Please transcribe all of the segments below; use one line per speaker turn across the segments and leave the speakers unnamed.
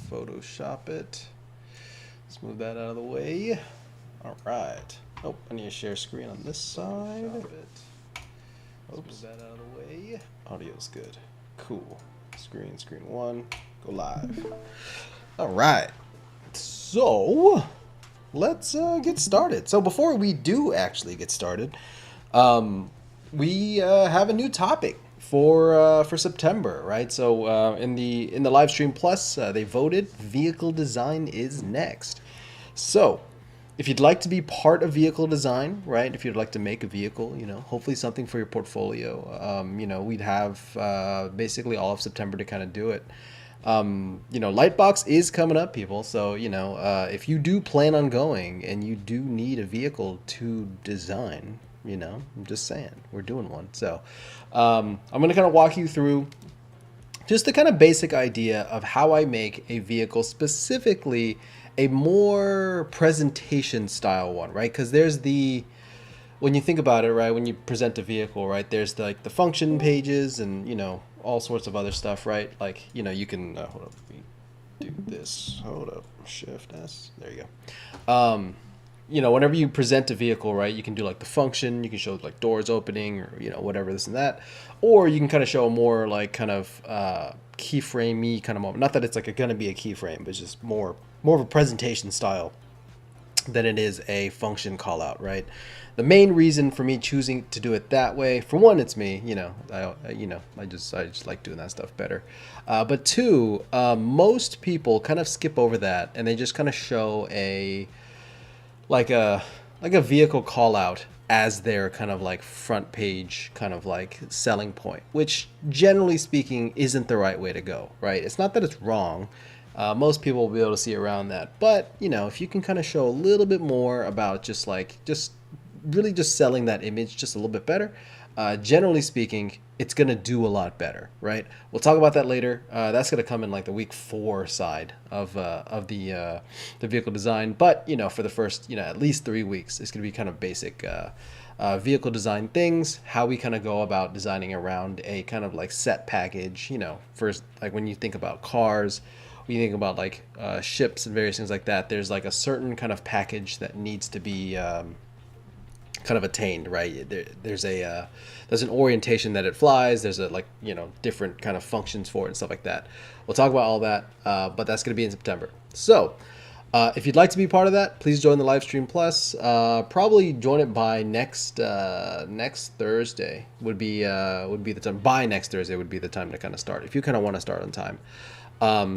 Photoshop it. Let's move that out of the way. All right. Oh, I need to share screen on this side. Oops. Move that out of the way. Audio's good. Cool. Screen one. Go live. All right. So let's get started. So before we do actually get started, we have a new topic for September, right? So in the Livestream Plus, they voted vehicle design is next. So if you'd like to be part of vehicle design, right? If you'd like to make a vehicle, hopefully something for your portfolio, we'd have basically all of September to kind of do it. Lightbox is coming up, people. So, if you do plan on going and you do need a vehicle to design, I'm just saying, we're doing one. So I'm going to kind of walk you through just the kind of basic idea of how I make a vehicle, specifically a more presentation style one, right? Because there's when you think about it, right, when you present a vehicle, right, there's the function pages and, all sorts of other stuff, right? Like, you can, hold up, do this, hold up, Shift S, there you go. Whenever you present a vehicle, right, you can do like the function, you can show like doors opening or, whatever, this and that. Or you can kind of show a more like kind of keyframe-y kind of moment. Not that it's like going to be a keyframe, but it's just more of a presentation style than it is a function call out, right? The main reason for me choosing to do it that way, for one, it's me, I just like doing that stuff better. But two, most people kind of skip over that and they just kind of show a vehicle call out as their kind of like front page kind of like selling point, which generally speaking isn't the right way to go, right? It's not that it's wrong. Most people will be able to see around that. But, if you can kind of show a little bit more about just really just selling that image just a little bit better, generally speaking, it's going to do a lot better, right? We'll talk about that later. That's going to come in like the week 4 side of the vehicle design. But, for the first, at least 3 weeks, it's going to be kind of basic vehicle design things, how we kind of go about designing around a kind of like set package, first, like when you think about cars, when you think about like ships and various things like that, there's like a certain kind of package that needs to be kind of attained, right? There's an orientation that it flies. There's a different kind of functions for it and stuff like that. We'll talk about all that, but that's going to be in September. So if you'd like to be part of that, please join the Livestream Plus. Probably join it by next Thursday would be the time. By next Thursday would be the time to kind of start, if you kind of want to start on time.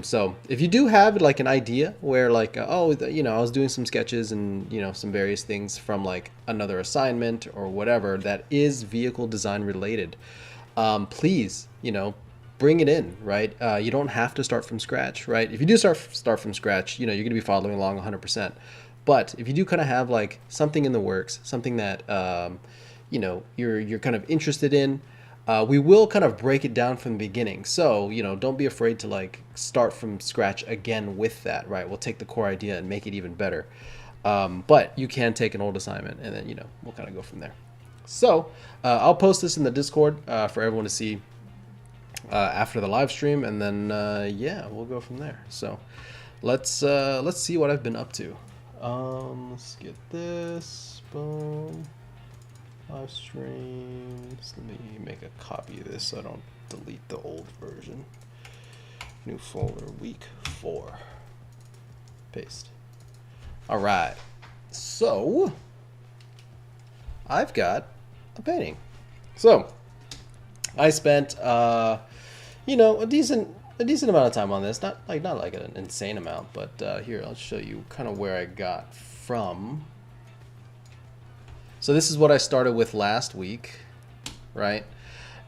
So if you do have like an idea where like, I was doing some sketches and, some various things from like another assignment or whatever that is vehicle design related, please, bring it in, right? You don't have to start from scratch, right? If you do start from scratch, you're going to be following along 100%. But if you do kind of have like something in the works, something that, you're kind of interested in, we will kind of break it down from the beginning. So, don't be afraid to like start from scratch again with that, right? We'll take the core idea and make it even better. But you can take an old assignment and then, we'll kind of go from there. So I'll post this in the Discord for everyone to see after the live stream. And then, we'll go from there. So let's see what I've been up to. Let's get this. Boom. Live streams. Let me make a copy of this so I don't delete the old version. New folder, week 4. Paste. All right. So I've got a painting. So I spent a decent amount of time on this. Not like an insane amount, but here I'll show you kind of where I got from. So this is what I started with last week, right?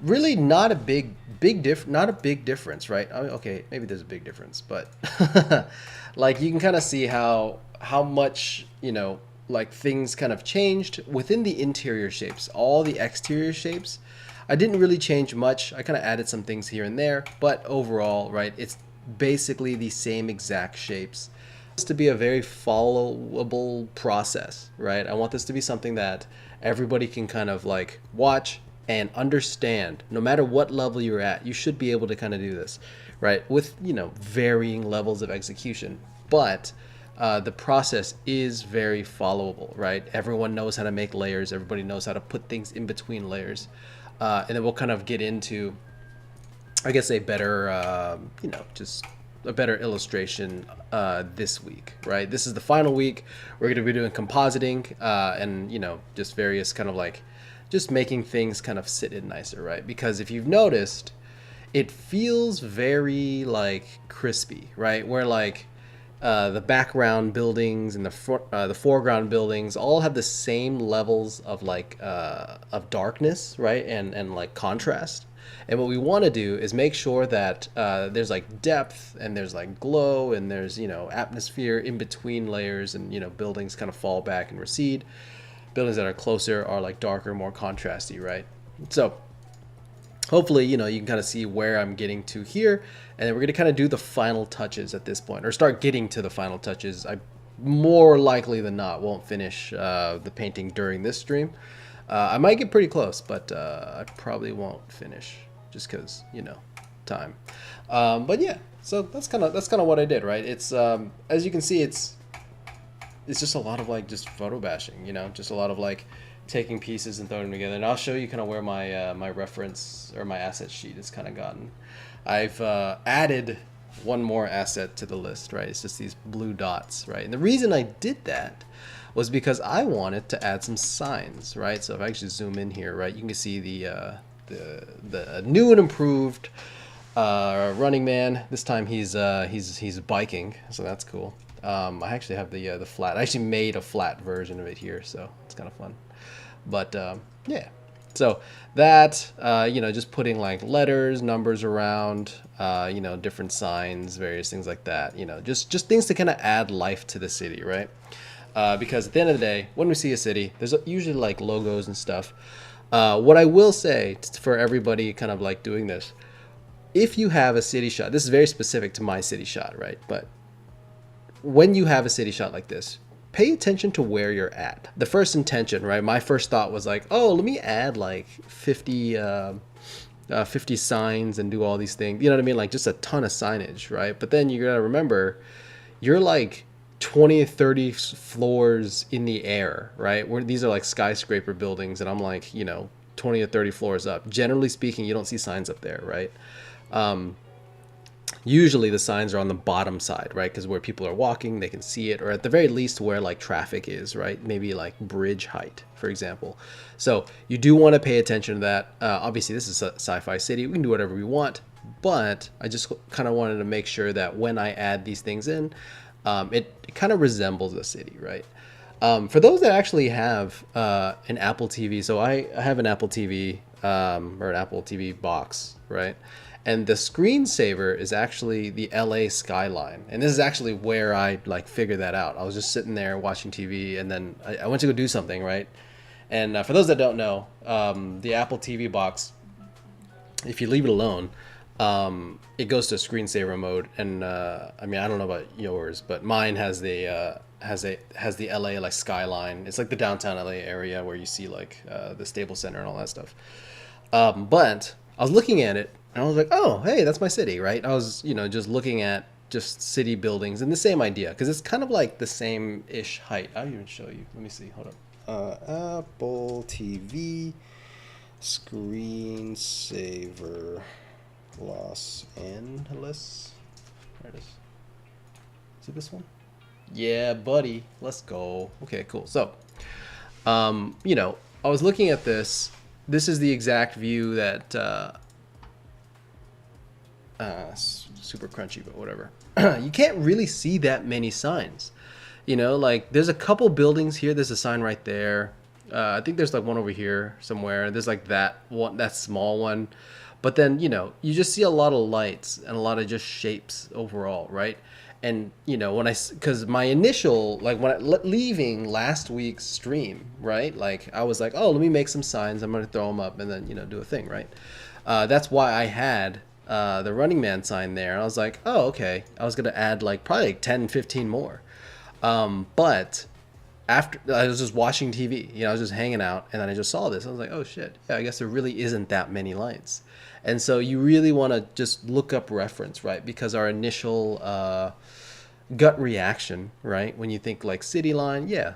Really not a big difference, right? I mean, okay, maybe there's a big difference, but like you can kind of see how much, like things kind of changed within the interior shapes. All the exterior shapes, I didn't really change much. I kind of added some things here and there, but overall, right, it's basically the same exact shapes. To be a very followable process, right? I want this to be something that everybody can kind of like watch and understand. No matter what level you're at, you should be able to kind of do this, right? With, you know, varying levels of execution. But the process is very followable, right? Everyone knows how to make layers. Everybody knows how to put things in between layers. And then we'll kind of get into, I guess, a better, you know, just a better illustration this week, right? This is the final week. We're going to be doing compositing and, you know, just various kind of like just making things kind of sit in nicer, right? Because if you've noticed, it feels very like crispy, right? Where like the background buildings and the foreground buildings all have the same levels of like of darkness, right? And like contrast. And what we want to do is make sure that there's like depth and there's like glow and there's, you know, atmosphere in between layers, and, you know, buildings kind of fall back and recede. Buildings that are closer are like darker, more contrasty, right? So hopefully, you know, you can kind of see where I'm getting to here, and then we're going to kind of do the final touches at this point, or start getting to the final touches. I more likely than not won't finish the painting during this stream. I might get pretty close, but I probably won't finish just because, you know, time. But yeah, so that's kind of what I did, right? It's as you can see, it's just a lot of like just photo bashing, you know, just a lot of like taking pieces and throwing them together. And I'll show you kind of where my my reference or my asset sheet has kind of gotten. I've added one more asset to the list, right? It's just these blue dots, right? And the reason I did that was because I wanted to add some signs, right? So if I actually zoom in here, right, you can see the new and improved Running Man. This time he's biking, so that's cool. I actually have the flat. I actually made a flat version of it here, so it's kind of fun. But yeah, so that you know, just putting like letters, numbers around, you know, different signs, various things like that. You know, just things to kind of add life to the city, right? Because at the end of the day, when we see a city, there's usually like logos and stuff. What I will say for everybody kind of like doing this, if you have a city shot, this is very specific to my city shot, right? But when you have a city shot like this, pay attention to where you're at. The first intention, right? My first thought was like, oh, let me add like 50 signs and do all these things. You know what I mean? Like just a ton of signage, right? But then you gotta remember, you're like 20 or 30 floors in the air, right? Where these are like skyscraper buildings, and I'm like, you know, 20 or 30 floors up. Generally speaking, you don't see signs up there, right? Usually the signs are on the bottom side, right? Because where people are walking, they can see it, or at the very least where like traffic is, right? Maybe like bridge height, for example. So you do want to pay attention to that. Obviously, this is a sci-fi city. We can do whatever we want, but I just kind of wanted to make sure that when I add these things in, it kind of resembles a city, right? For those that actually have an Apple TV, so I have an Apple TV or an Apple TV box, right? And the screensaver is actually the LA skyline. And this is actually where I like figured that out. I was just sitting there watching TV, and then I went to go do something, right? And for those that don't know, the Apple TV box, if you leave it alone, it goes to screensaver mode. And I mean, I don't know about yours, but mine has the LA like skyline. It's like the downtown LA area where you see like the Staples Center and all that stuff. But I was looking at it, and I was like, oh, hey, that's my city, right? I was, you know, just looking at just city buildings and the same idea, because it's kind of like the same-ish height. I'll even show you. Let me see. Hold up. Apple TV screensaver Los Angeles. There it is. Is it this one? Yeah, buddy. Let's go. Okay, cool. So, you know, I was looking at this. This is the exact view that super crunchy, but whatever. You can't really see that many signs, you know, like there's a couple buildings here. There's a sign right there. I think there's like one over here somewhere. There's like that one, that small one. But then, you know, you just see a lot of lights and a lot of just shapes overall, right? And, you know, because my initial, like when leaving last week's stream, right? Like I was like, oh, let me make some signs. I'm going to throw them up and then, you know, do a thing, right? That's why I had the Running Man sign there. And I was like, oh, okay. I was going to add like probably like 10, 15 more. But after I was just watching TV, I was just hanging out, and then I just saw this. I was like, oh shit, yeah, I guess there really isn't that many lights. And so you really want to just look up reference, right? Because our initial gut reaction, right, when you think like city line, yeah,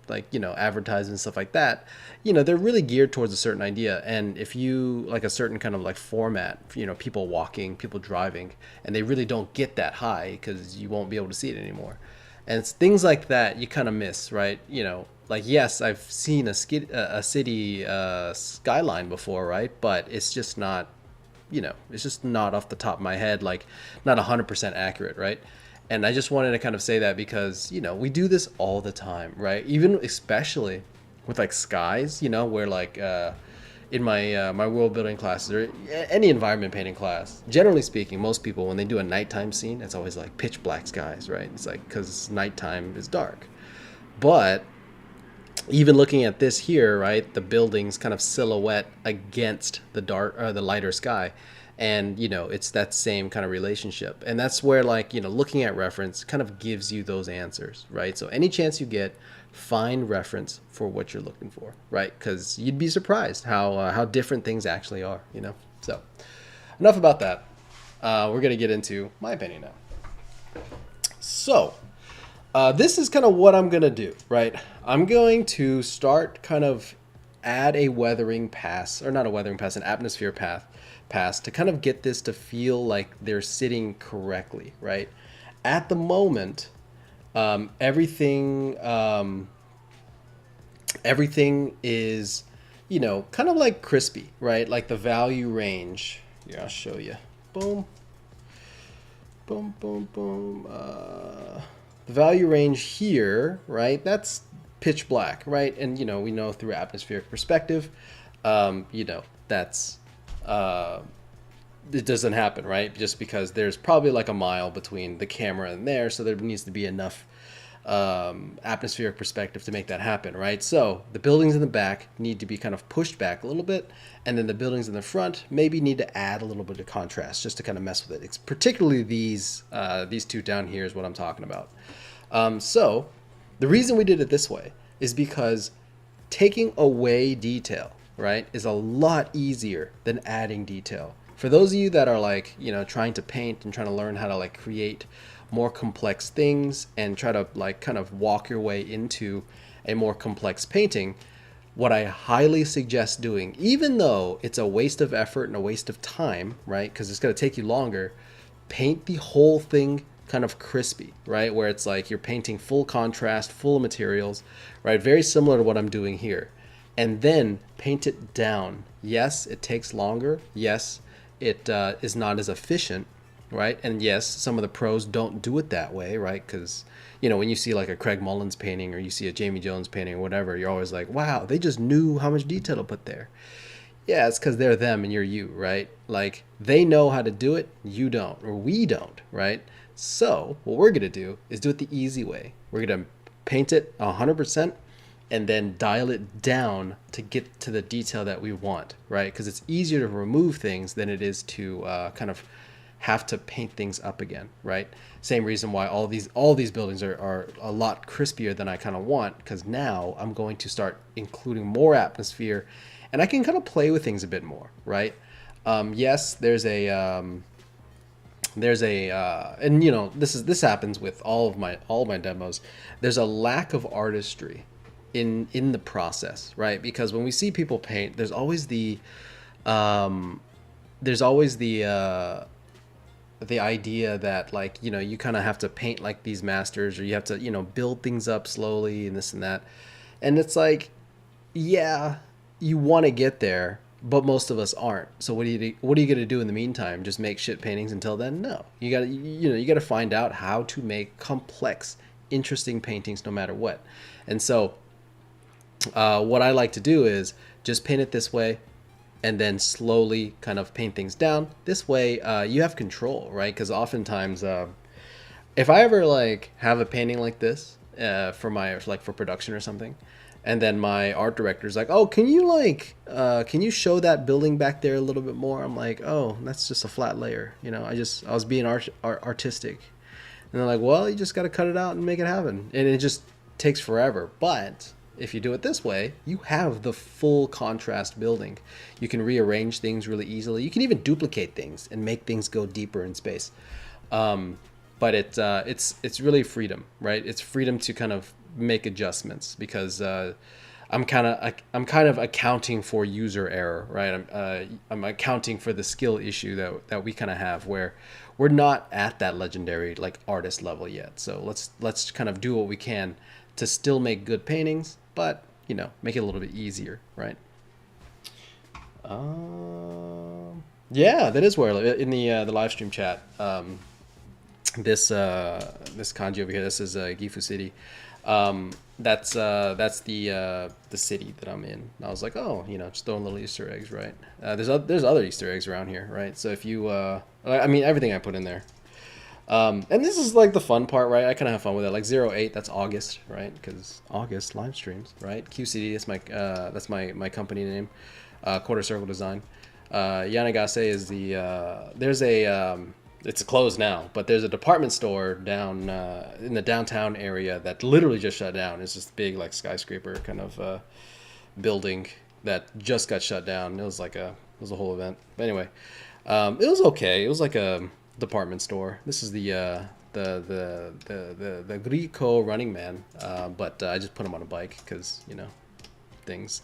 like advertisements, stuff like that, they're really geared towards a certain idea. And if you like a certain kind of like format, people walking, people driving, and they really don't get that high because you won't be able to see it anymore. And it's things like that you kind of miss, right? Like, yes, I've seen a city skyline before, right? But it's just not, it's just not off the top of my head, like not 100% accurate, right? And I just wanted to kind of say that because, we do this all the time, right? Even especially with like skies, where like in my my world building classes or any environment painting class, generally speaking, most people, when they do a nighttime scene, it's always like pitch black skies, right? It's like because nighttime is dark. But even looking at this here, right, the buildings kind of silhouette against the dark or the lighter sky, and it's that same kind of relationship. And that's where, like, looking at reference kind of gives you those answers, right? So any chance you get, find reference for what you're looking for, right? Because you'd be surprised how different things actually are. So enough about that. We're gonna get into my opinion now. So this is kind of what I'm gonna do, right? I'm going to start kind of add a weathering pass, or not a weathering pass, an atmosphere pass to kind of get this to feel like they're sitting correctly, right? At the moment, everything is, kind of like crispy, right? Like the value range. Here, I'll show you. Boom, boom, boom, boom. The value range here, right? That's pitch black, right? And we know through atmospheric perspective, that's it doesn't happen, right? Just because there's probably like a mile between the camera and there, so there needs to be enough atmospheric perspective to make that happen, right? So the buildings in the back need to be kind of pushed back a little bit, and then the buildings in the front maybe need to add a little bit of contrast just to kind of mess with it. It's particularly these two down here is what I'm talking about. So the reason we did it this way is because taking away detail, right, is a lot easier than adding detail. For those of you that are like, trying to paint and trying to learn how to like create more complex things and try to like kind of walk your way into a more complex painting, what I highly suggest doing, even though it's a waste of effort and a waste of time, right, because it's going to take you longer, paint the whole thing kind of crispy, right, where it's like you're painting full contrast, full materials, right, very similar to what I'm doing here, and then paint it down. Yes, it takes longer. Yes, it is not as efficient, right? And yes, some of the pros don't do it that way, right? Because, when you see like a Craig Mullins painting or you see a Jamie Jones painting or whatever, you're always like, wow, they just knew how much detail to put there. Yeah, it's because they're them and you're you, right? Like, they know how to do it, you don't, or we don't, right? So what we're going to do is do it the easy way. We're going to paint it 100% and then dial it down to get to the detail that we want, right? Because it's easier to remove things than it is to kind of have to paint things up again, right? Same reason why all these buildings are a lot crispier than I kind of want, because now I'm going to start including more atmosphere and I can kind of play with things a bit more, right? Yes, there's a and this happens with all of my demos. There's a lack of artistry in the process, right? Because when we see people paint, there's always the idea that, like, you kind of have to paint like these masters, or you have to build things up slowly and this and that, and it's like, yeah, you want to get there, but most of us aren't. So what are you going to do in the meantime? Just make shit paintings until then? No, you got to find out how to make complex, interesting paintings no matter what. And so what I like to do is just paint it this way and then slowly kind of paint things down. This way you have control, right? Because oftentimes if I ever like have a painting like this for production or something, and then my art director's like, oh, can you show that building back there a little bit more? I'm like, oh, that's just a flat layer. I was being artistic. And they're like, well, you just got to cut it out and make it happen. And it just takes forever. But if you do it this way, you have the full contrast building. You can rearrange things really easily. You can even duplicate things and make things go deeper in space. But it's really freedom, right? It's freedom to kind of make adjustments, because I'm kind of accounting for user error, right? I'm accounting for the skill issue that we kind of have, where we're not at that legendary like artist level yet. So let's kind of do what we can to still make good paintings, but make it a little bit easier, right? Yeah, that is where in the live stream chat. This kanji over here. This is Gifu City. That's the city that I'm in. And I was like, oh, just throwing little Easter eggs, right? There's other Easter eggs around here, right? So if you, I mean, everything I put in there. And this is like the fun part, right? I kind of have fun with it. Like 08, that's August, right? Because August live streams, right? QCD, that's my company name. Quarter Circle Design. Yanagase is there's a, it's closed now, but there's a department store down in the downtown area that literally just shut down. It's just a big like skyscraper kind of building that just got shut down. It was a whole event. But anyway, it was okay. It was like a department store. This is the Grico Running Man, but I just put him on a bike because things.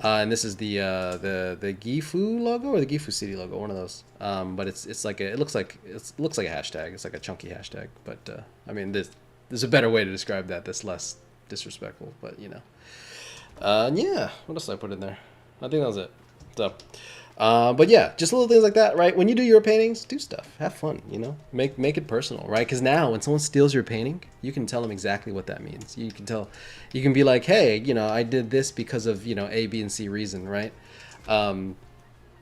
And this is the Gifu logo or the Gifu City logo, one of those. But it's like it looks like a hashtag. It's like a chunky hashtag. But I mean, there's a better way to describe that that's less disrespectful. But yeah. What else did I put in there? I think that was it. So, but yeah, just little things like that, right? When you do your paintings, do stuff, have fun, make it personal, right? Because now when someone steals your painting, you can tell them exactly what that means. You can be like, hey, I did this because of A, B, and C reason, right? And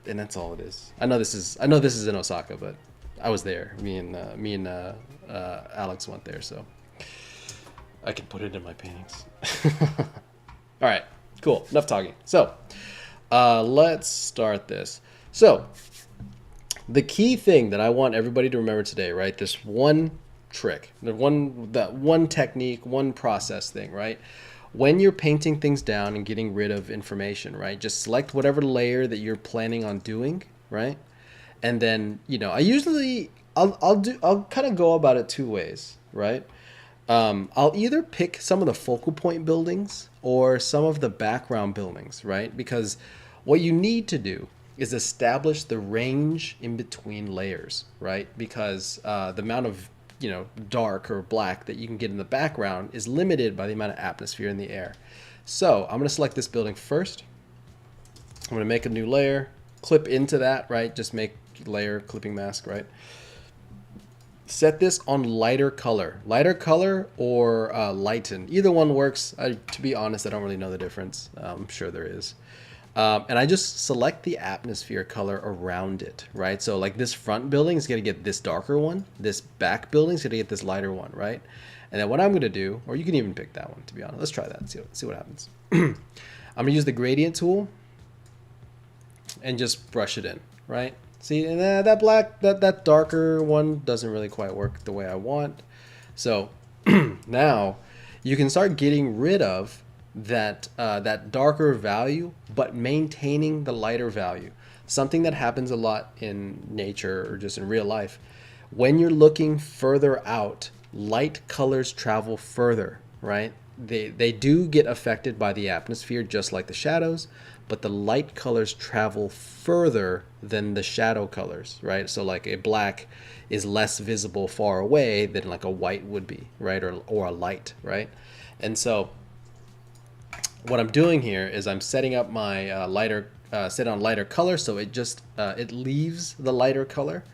that's all it is. I know this is in Osaka, but I was there. Me and Alex went there, so I can put it in my paintings. All right, cool. Enough talking. So. Let's start this. So, the key thing that I want everybody to remember today, right? This one trick, that one technique, one process thing, right? When you're painting things down and getting rid of information, right? Just select whatever layer that you're planning on doing, right? And then, I'll kind of go about it two ways, right? I'll either pick some of the focal point buildings or some of the background buildings, right? Because what you need to do is establish the range in between layers, right? Because the amount of dark or black that you can get in the background is limited by the amount of atmosphere in the air. So I'm going to select this building first. I'm going to make a new layer, clip into that, right? Just make layer clipping mask, right? Set this on lighter color or lighten. Either one works. To be honest, I don't really know the difference. I'm sure there is. And I just select the atmosphere color around it, right? So like this front building is going to get this darker one. This back building is going to get this lighter one, right? And then what I'm going to do, or you can even pick that one, to be honest. Let's try that and see what happens. I'm going to use the gradient tool and just brush it in, right? See, and that black, that darker one doesn't really quite work the way I want. So now you can start getting rid of that darker value, but maintaining the lighter value. Something that happens a lot in nature or just in real life. When you're looking further out, light colors travel further, right? They do get affected by the atmosphere just like the shadows, but the light colors travel further than the shadow colors, right? So like a black is less visible far away than like a white would be, right? Or a light, right? And so what I'm doing here is I'm setting up my set on lighter color, so it just it leaves the lighter color,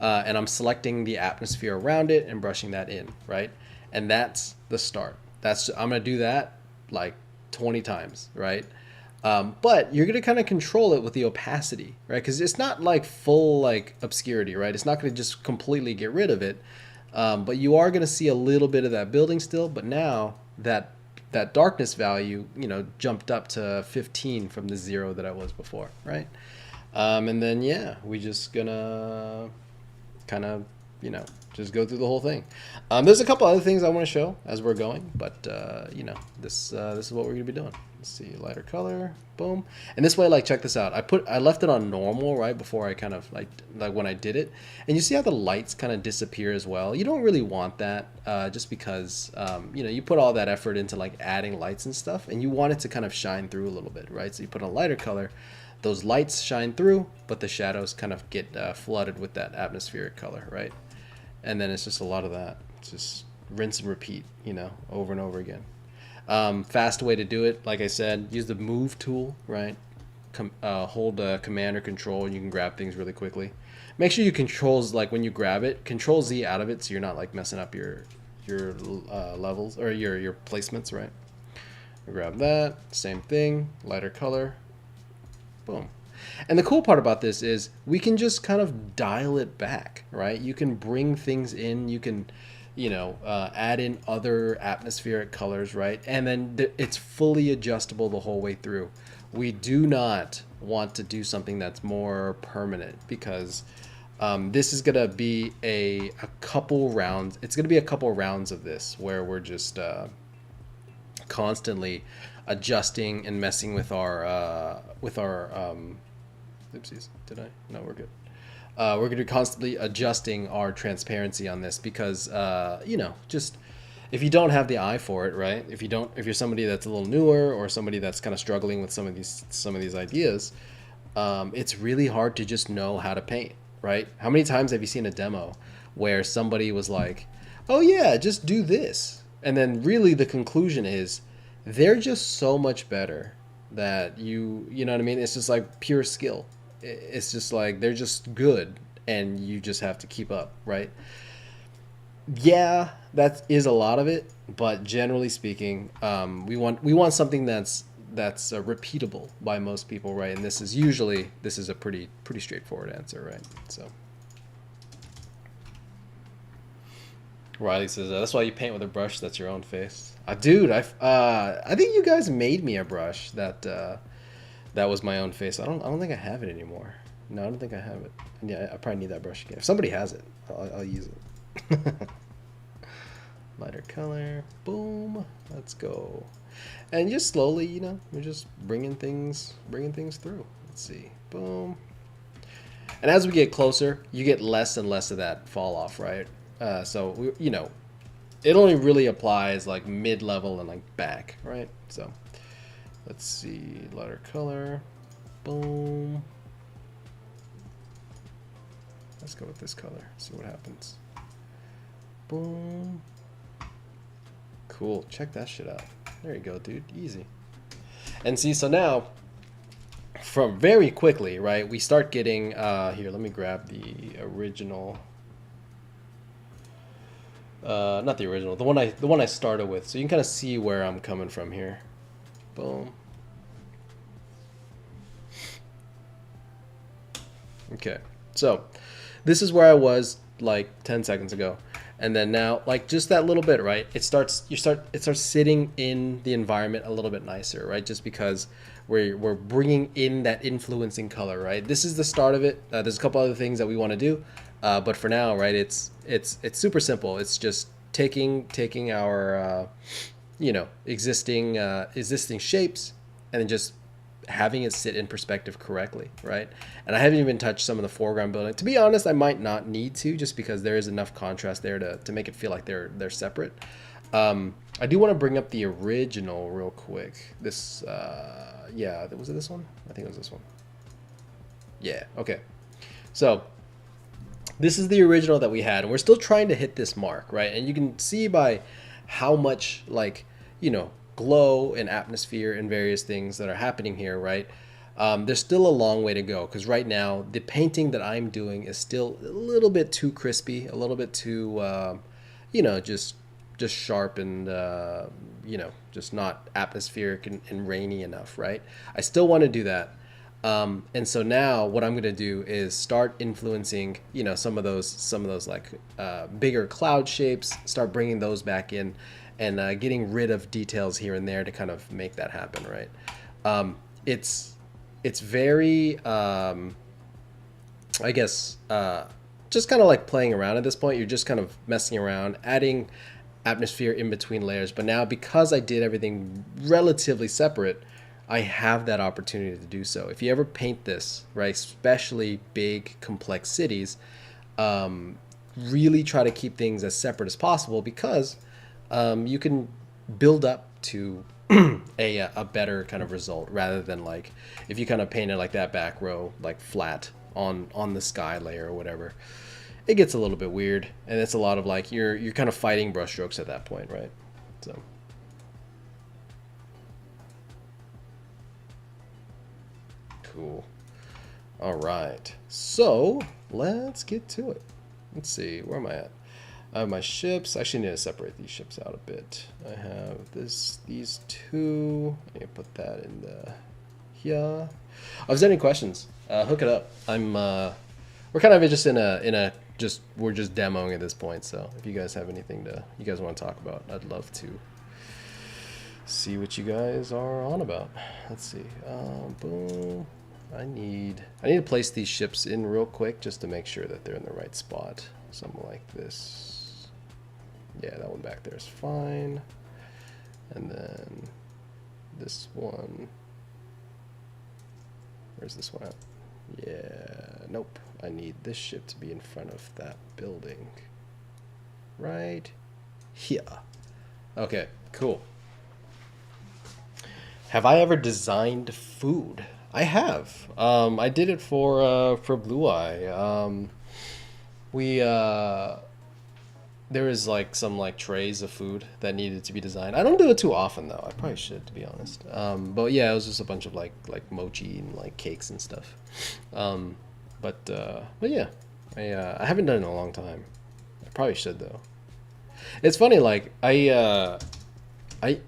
and I'm selecting the atmosphere around it and brushing that in, right? And that's the start. I'm gonna do that like 20 times, right? But you're gonna kind of control it with the opacity, right? Because it's not like full like obscurity, right? It's not gonna just completely get rid of it, but you are gonna see a little bit of that building still. But now that darkness value, jumped up to 15 from the 0 that I was before, right? And then, yeah, we just gonna kind of you know, just go through the whole thing. There's a couple other things I want to show as we're going, but you know, this is what we're gonna be doing. Let's see, lighter color, boom. And this way, like, check this out. I left it on normal right before I kind of like when I did it, and you see how the lights kind of disappear as well. You don't really want that, just because you know, you put all that effort into like adding lights and stuff, and you want it to kind of shine through a little bit, right? So you put a lighter color. Those lights shine through, but the shadows kind of get flooded with that atmospheric color, right? And then it's just a lot of that. It's just rinse and repeat, you know, over and over again. Fast way to do it, like I said, use the move tool, right? Hold command or control, and you can grab things really quickly. Make sure you controls, like when you grab it, control Z out of it, so you're not like messing up your levels or your placements, right? Grab that, same thing, lighter color, boom. And the cool part about this is we can just kind of dial it back, right? You can bring things in, you can, you know, add in other atmospheric colors, right? And then it's fully adjustable the whole way through. We do not want to do something that's more permanent, because this is gonna be a couple rounds. It's gonna be a couple rounds of this where we're just constantly adjusting and messing with our oopsies, did I? No, we're good. We're going to be constantly adjusting our transparency on this, because you know, just if you don't have the eye for it, right? If you're somebody that's a little newer, or somebody that's kind of struggling with some of these ideas, it's really hard to just know how to paint, right? How many times have you seen a demo where somebody was like, "Oh yeah, just do this," and then really the conclusion is they're just so much better that you know what I mean? It's just like pure skill. It's just like they're just good, and you just have to keep up, right? Yeah, that is a lot of it, but generally speaking, we want something that's repeatable by most people, right? And this is a pretty straightforward answer, right? So Riley says that's why you paint with a brush that's your own face. Dude, I think you guys made me a brush that was my own face. I don't think I have it anymore. No, I don't think I have it. Yeah, I probably need that brush again. If somebody has it, I'll use it. Lighter color, boom. Let's go. And just slowly, you know, we're just bringing things through. Let's see, boom. And as we get closer, you get less and less of that fall off, right? So you know, it only really applies like mid-level and like back, right? So let's see, lighter color, boom. Let's go with this color, see what happens. Boom. Cool, check that shit out. There you go, dude, easy. And see, so now, from very quickly, right, we start getting, here, let me grab the original, not the original, the one I started with, so you can kind of see where I'm coming from here. Boom. Okay, so this is where I was like 10 seconds ago, and then now, like, just that little bit, right? It starts sitting in the environment a little bit nicer, right? Just because we're bringing in that influencing color, right? This is the start of it. There's a couple other things that we want to do, but for now, right, it's super simple. It's just taking our you know, existing shapes, and then just having it sit in perspective correctly, right? And I haven't even touched some of the foreground building. To be honest, I might not need to, just because there is enough contrast there to make it feel like they're separate. I do want to bring up the original real quick. This, yeah, was it this one? I think it was this one. Yeah, okay. So this is the original that we had, and we're still trying to hit this mark, right? And you can see by how much, like, you know, glow and atmosphere and various things that are happening here, right? There's still a long way to go, because right now the painting that I'm doing is still a little bit too crispy, a little bit too, you know, just sharp and, you know, just not atmospheric and rainy enough, right? I still want to do that. And so now what I'm going to do is start influencing, you know, some of those like bigger cloud shapes, start bringing those back in, and getting rid of details here and there to kind of make that happen, right? It's very, I guess, just kind of like playing around at this point. You're just kind of messing around, adding atmosphere in between layers. But now because I did everything relatively separate, I have that opportunity to do so. If you ever paint this, right, especially big complex cities, really try to keep things as separate as possible because you can build up to a better kind of result rather than like if you kind of paint it like that back row like flat on the sky layer or whatever, it gets a little bit weird, and it's a lot of like you're kind of fighting brushstrokes at that point, right? So cool. All right, so let's get to it. Let's see, where am I at? I have my ships. I actually need to separate these ships out a bit. I have these two. I need to put that in the here. If there's any questions, hook it up. We're kind of just in a we're just demoing at this point. So if you guys have anything you guys want to talk about, I'd love to see what you guys are on about. Let's see. Boom. I need to place these ships in real quick just to make sure that they're in the right spot. Something like this. Yeah, that one back there is fine. And then this one. Where's this one at? Yeah, nope. I need this ship to be in front of that building. Right here. Okay, cool. Have I ever designed food? I have. I did it for Blue Eye. There was like some like trays of food that needed to be designed. I don't do it too often though. I probably should, to be honest. But yeah, it was just a bunch of like mochi and like cakes and stuff. But yeah, I haven't done it in a long time. I probably should though. It's funny, like I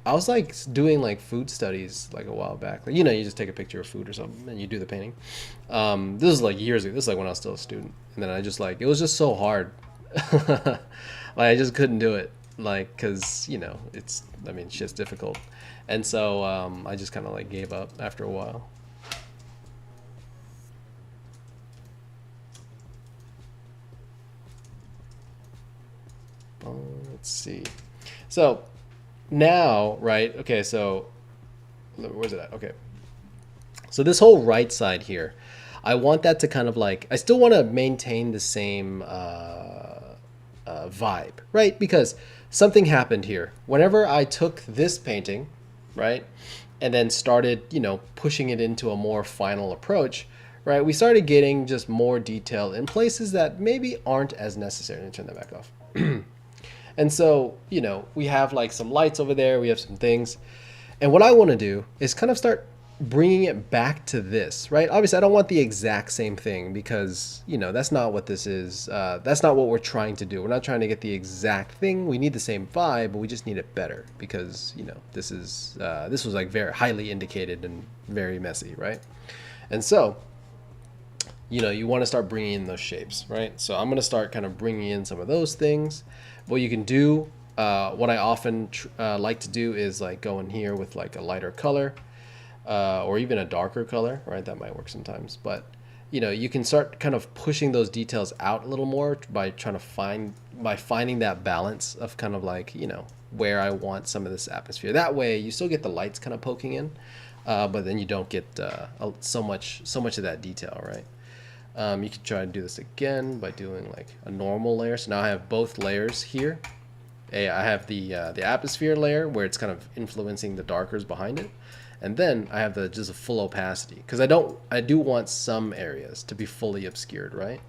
was like doing like food studies like a while back. Like, you know, you just take a picture of food or something and you do the painting. This is like years ago. This is like when I was still a student. And then I just like, it was just so hard. Like I just couldn't do it. Like, cause you know, shit's difficult. And so I just kind of like gave up after a while. Let's see. So now, right, okay, so where's it at? Okay, so this whole right side here, I want that to kind of like, I still want to maintain the same vibe, right? Because something happened here. Whenever I took this painting, right, and then started, you know, pushing it into a more final approach, right, we started getting just more detail in places that maybe aren't as necessary. Let me turn that back off. And so, you know, we have like some lights over there, we have some things. And what I want to do is kind of start bringing it back to this, right? Obviously, I don't want the exact same thing because, you know, that's not what this is. That's not what we're trying to do. We're not trying to get the exact thing. We need the same vibe, but we just need it better because, you know, this was like very highly indicated and very messy, right? And so, you know, you want to start bringing in those shapes, right? So I'm going to start kind of bringing in some of those things. What you can do, what I often like to do is like go in here with like a lighter color or even a darker color, right? That might work sometimes. But, you know, you can start kind of pushing those details out a little more by finding that balance of kind of like, you know, where I want some of this atmosphere. That way you still get the lights kind of poking in, but then you don't get so much of that detail, right? You can try to do this again by doing like a normal layer. So now I have both layers here. I have the atmosphere layer where it's kind of influencing the darkers behind it, and then I have just a full opacity because I do want some areas to be fully obscured, right?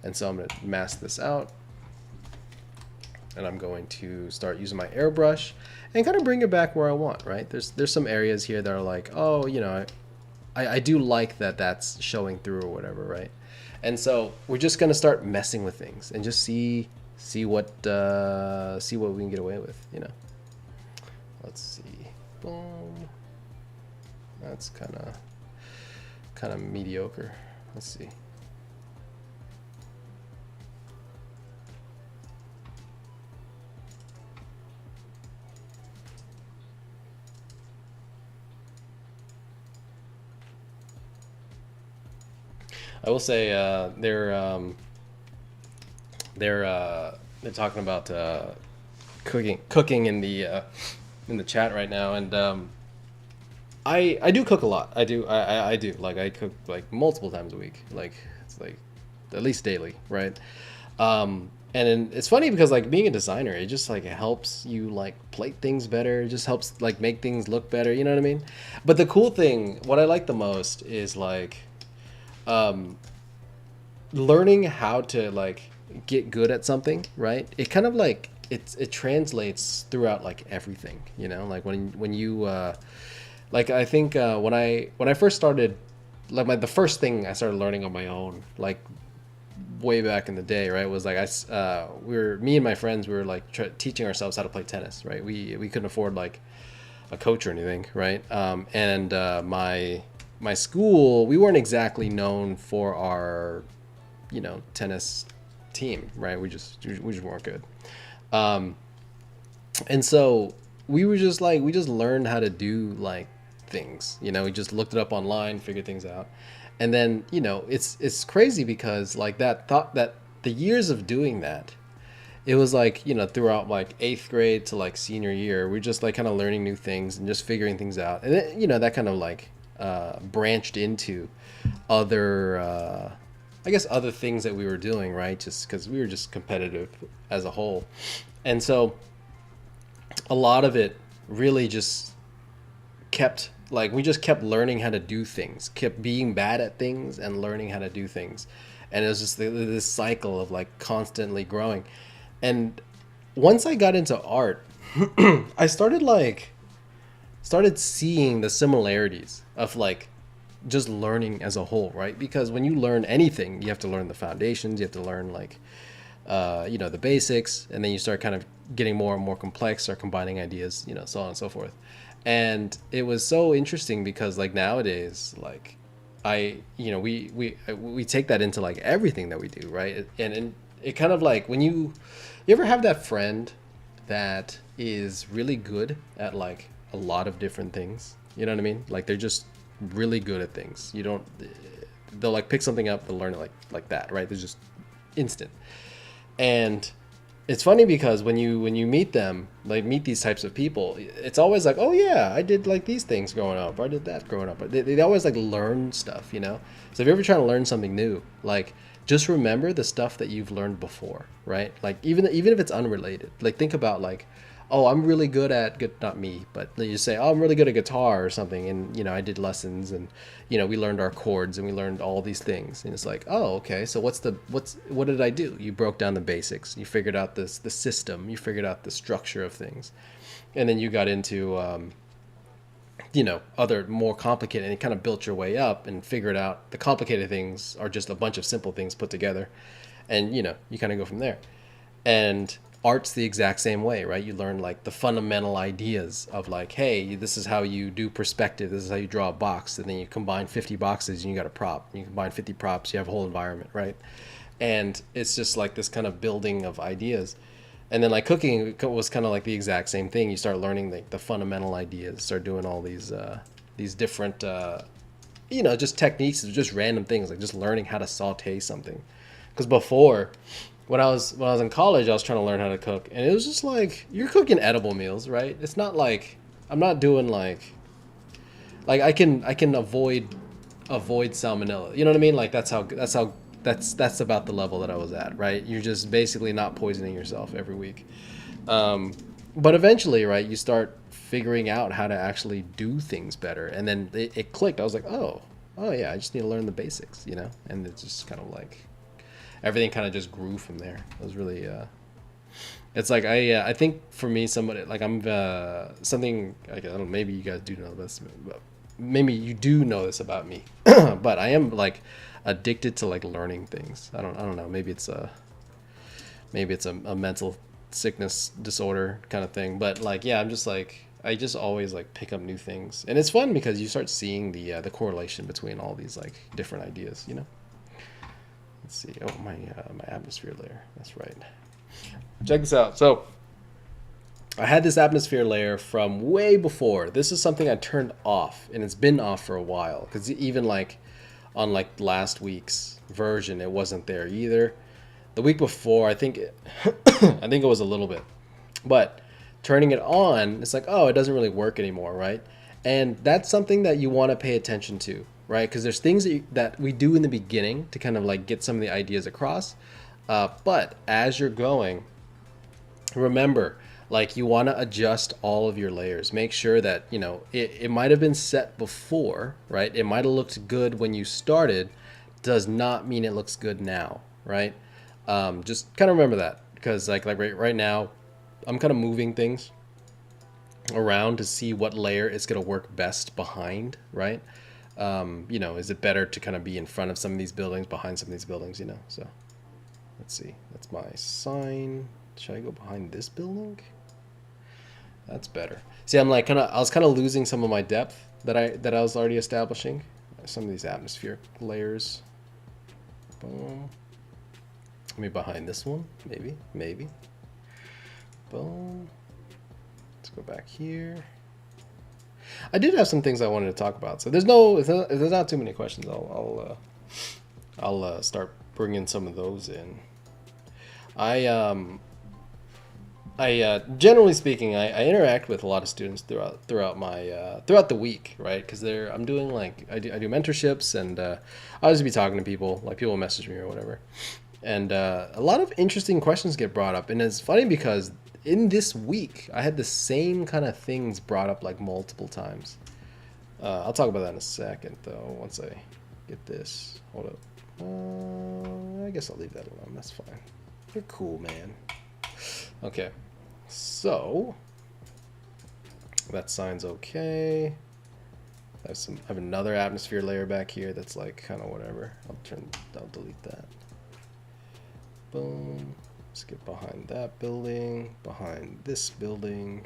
And so I'm going to mask this out, and I'm going to start using my airbrush and kind of bring it back where I want, right? There's some areas here that are like, oh, you know, I do like that's showing through or whatever, right? And so we're just gonna start messing with things and just see what we can get away with, you know. Let's see. Boom. That's kind of mediocre. Let's see. I will say they're talking about cooking in the chat right now, and I do cook a lot. I do, like, I cook like multiple times a week, like it's like at least daily, right? And then it's funny because like being a designer, it just like it helps you like plate things better. It just helps like make things look better. You know what I mean? But the cool thing, what I like the most is like learning how to like get good at something, right? It kind of like it translates throughout like everything, you know? Like when you like I think when I first started, like the first thing I started learning on my own, like way back in the day, right, was like me and my friends, we were like teaching ourselves how to play tennis, right? We couldn't afford like a coach or anything, right? And my school, we weren't exactly known for our, you know, tennis team, right? We just weren't good. And so we just learned how to do like things, you know. We just looked it up online, figured things out. And then, you know, it's crazy because like that the years of doing that, it was like, you know, throughout like 8th grade to like senior year, we're just like kind of learning new things and just figuring things out. And then, you know, that kind of like branched into other I guess other things that we were doing, right? Just because we were just competitive as a whole. And so a lot of it really just kept, like, we just kept learning how to do things, kept being bad at things and learning how to do things. And it was just this cycle of like constantly growing. And once I got into art, I started seeing the similarities of like just learning as a whole, right? Because when you learn anything, you have to learn the foundations, you have to learn like you know, the basics, and then you start kind of getting more and more complex, start combining ideas, you know, so on and so forth. And it was so interesting because like nowadays, like you know, we take that into like everything that we do, right? And it kind of like when you ever have that friend that is really good at like a lot of different things, you know what I mean? Like they're just really good at things. They'll like pick something up, they'll learn it like that, right? They're just instant. And it's funny because when you meet them, like meet these types of people, it's always like, oh yeah, I did like these things growing up, or I did that growing up. But they always like learn stuff, you know? So if you're ever trying to learn something new, like just remember the stuff that you've learned before, right? Like even if it's unrelated, like think about like, oh, I'm really good at not me, but you say, oh, I'm really good at guitar or something, and you know, I did lessons, and you know, we learned our chords and we learned all these things, and it's like, oh, okay, so what did I do? You broke down the basics, you figured out the system, you figured out the structure of things, and then you got into you know, other more complicated, and you kind of built your way up and figured out the complicated things are just a bunch of simple things put together, and you know, you kind of go from there. And art's the exact same way, right? You learn like the fundamental ideas of like, hey, this is how you do perspective, this is how you draw a box, and then you combine 50 boxes and you got a prop. You combine 50 props, you have a whole environment, right? And it's just like this kind of building of ideas. And then like cooking was kind of like the exact same thing. You start learning the fundamental ideas, start doing all these different you know, just techniques, just random things, like just learning how to saute something. Because before, when I was in college, I was trying to learn how to cook, and it was just like, you're cooking edible meals, right? It's not like I'm not doing like I can avoid salmonella. You know what I mean? Like that's about the level that I was at, right? You're just basically not poisoning yourself every week. But eventually, right, you start figuring out how to actually do things better, and then it clicked. I was like, oh yeah, I just need to learn the basics, you know? And it's just kind of like everything kind of just grew from there. It was really it's like I think for me, somebody like I'm something like, I don't know, maybe you guys do know this, but maybe you do know this about me, but I am like addicted to like learning things. I don't know, maybe it's a mental sickness disorder kind of thing, but like, yeah, I'm just like, I just always like pick up new things, and it's fun because you start seeing the correlation between all these like different ideas, you know. Let's see. Oh, my atmosphere layer. That's right. Check this out. So I had this atmosphere layer from way before. This is something I turned off, and it's been off for a while, because even like on like last week's version, it wasn't there either. The week before, I think, I think it was a little bit, but turning it on, it's like, oh, it doesn't really work anymore, right? And that's something that you want to pay attention to, right? Because there's things that we do in the beginning to kind of like get some of the ideas across. But as you're going, remember, like you want to adjust all of your layers. Make sure that, you know, it might have been set before, right? It might have looked good when you started, does not mean it looks good now, right? Just kind of remember that, because like right now, I'm kind of moving things around to see what layer is going to work best behind, right? You know, is it better to kind of be in front of some of these buildings, behind some of these buildings, you know? So let's see. That's my sign. Should I go behind this building? That's better. See, I'm like I was kind of losing some of my depth that I was already establishing. Some of these atmospheric layers. Boom. Maybe behind this one. Maybe. Boom. Let's go back here. I did have some things I wanted to talk about. So there's not too many questions. I'll start bringing some of those in. I generally speaking, I interact with a lot of students throughout the week, right? Because I'm doing like I do mentorships, and I always be talking to people. Like people message me or whatever, and a lot of interesting questions get brought up. And it's funny because in this week I had the same kind of things brought up like multiple times. I'll talk about that in a second, though. Once I get this, hold up. I guess I'll leave that alone. That's fine. You're cool, man. Okay, so that sign's okay. I have another atmosphere layer back here that's like kind of whatever. I'll delete that. Boom. Let's get behind that building, behind this building,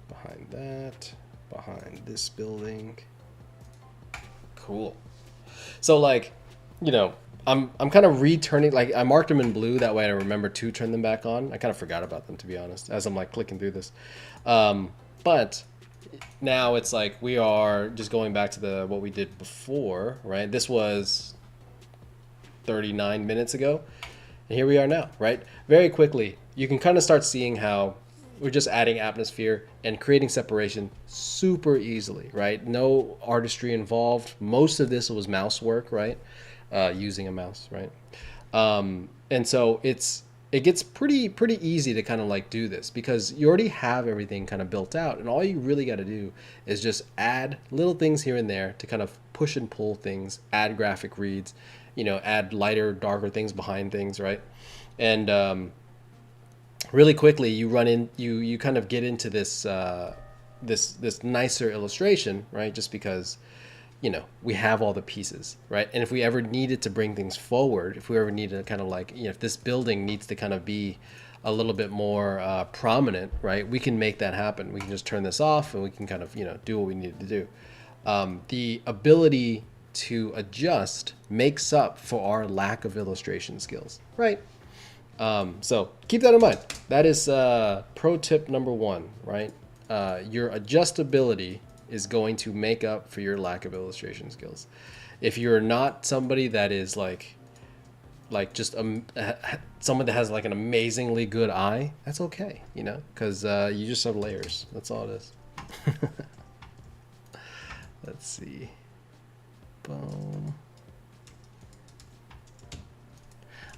behind that, behind this building. Cool. So like, you know, I'm kind of returning, like I marked them in blue, that way I remember to turn them back on. I kind of forgot about them, to be honest, as I'm like clicking through this. But now it's like we are just going back to what we did before, right? This was 39 minutes ago, and here we are now, right? Very quickly, you can kind of start seeing how we're just adding atmosphere and creating separation super easily, right? No artistry involved. Most of this was mouse work, right? Using a mouse, right? And so it gets pretty easy to kind of like do this because you already have everything kind of built out, and all you really got to do is just add little things here and there to kind of push and pull things, add graphic reads, you know, add lighter, darker things behind things, right? And really quickly you kind of get into this this nicer illustration, right? Just because, you know, we have all the pieces, right? And if we ever needed to bring things forward, if we ever needed to kind of like, you know, if this building needs to kind of be a little bit more prominent, right? We can make that happen. We can just turn this off and we can kind of, you know, do what we need to do. The ability to adjust makes up for our lack of illustration skills, right? So keep that in mind. That is pro tip number 1, right? Your adjustability is going to make up for your lack of illustration skills. If you're not somebody that is like just someone that has like an amazingly good eye, that's okay, you know, because you just have layers. That's all it is. Let's see. Boom.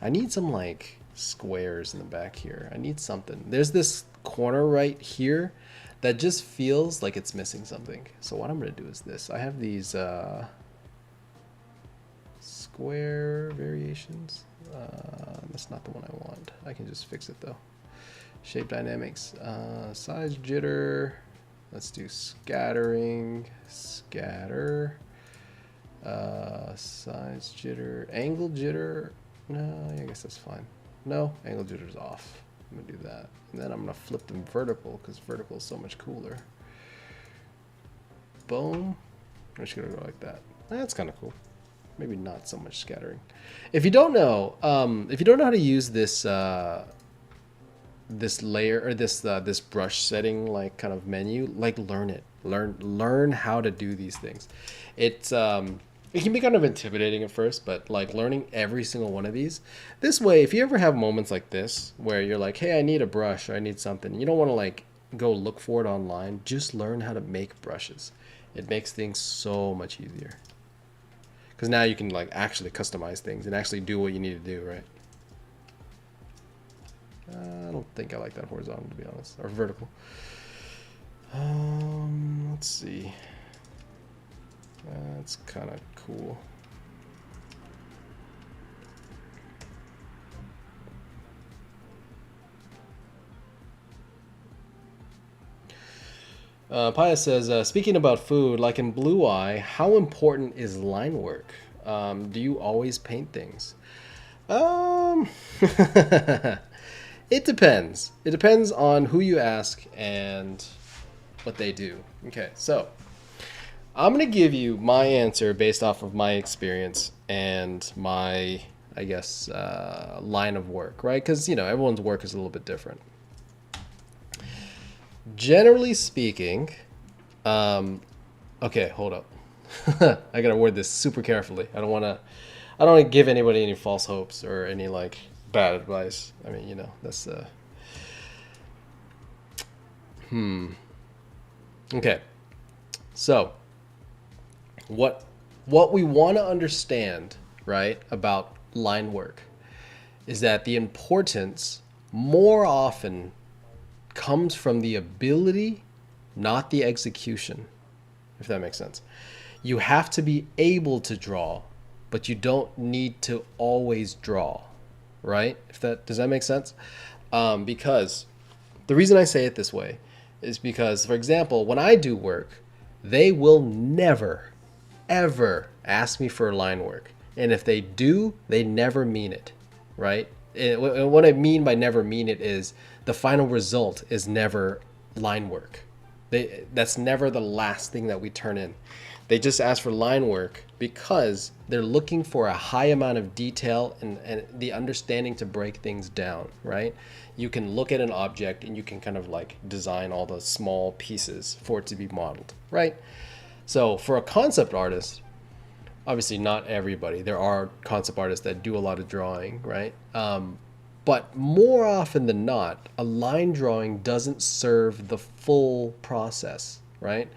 I need some like squares in the back here. I need something. There's this corner right here that just feels like it's missing something. So what I'm going to do is this. I have these square variations. That's not the one I want. I can just fix it though. Shape dynamics, size jitter. Let's do scattering, scatter, size jitter, angle jitter. No, I guess that's fine. No, angle jitter's off. I'm gonna do that. And then I'm gonna flip them vertical because vertical is so much cooler. Boom. I'm just gonna go like that. That's kind of cool. Maybe not so much scattering. If you don't know how to use this this layer or this brush setting like kind of menu, like learn it. Learn how to do these things. It's It can be kind of intimidating at first, but like learning every single one of these. This way, if you ever have moments like this where you're like, hey, I need a brush or I need something, you don't want to like go look for it online. Just learn how to make brushes. It makes things so much easier. Because now you can like actually customize things and actually do what you need to do, right? I don't think I like that horizontal, to be honest, or vertical. Let's see. That's kind of cool. Paya says, speaking about food, like in Blue Eye, how important is line work? Do you always paint things? Um, it depends. It depends on who you ask and what they do. Okay, so I'm going to give you my answer based off of my experience and my, I guess, line of work, right? Because, you know, everyone's work is a little bit different. Generally speaking, okay, hold up. I gotta word this super carefully. I don't want to give anybody any false hopes or any like bad advice. I mean, you know, that's Okay. So, what we want to understand, right, about line work is that the importance more often comes from the ability, not the execution, if that makes sense. You have to be able to draw, but you don't need to always draw, right? Does that make sense? Because the reason I say it this way is because, for example, when I do work, they will never, ever ask me for line work. And if they do, they never mean it, right? And what I mean by never mean it is the final result is never line work. That's never the last thing that we turn in. They just ask for line work because they're looking for a high amount of detail and the understanding to break things down, right? You can look at an object and you can kind of like design all the small pieces for it to be modeled, right? So for a concept artist, obviously not everybody. There are concept artists that do a lot of drawing, right? But more often than not, a line drawing doesn't serve the full process, right?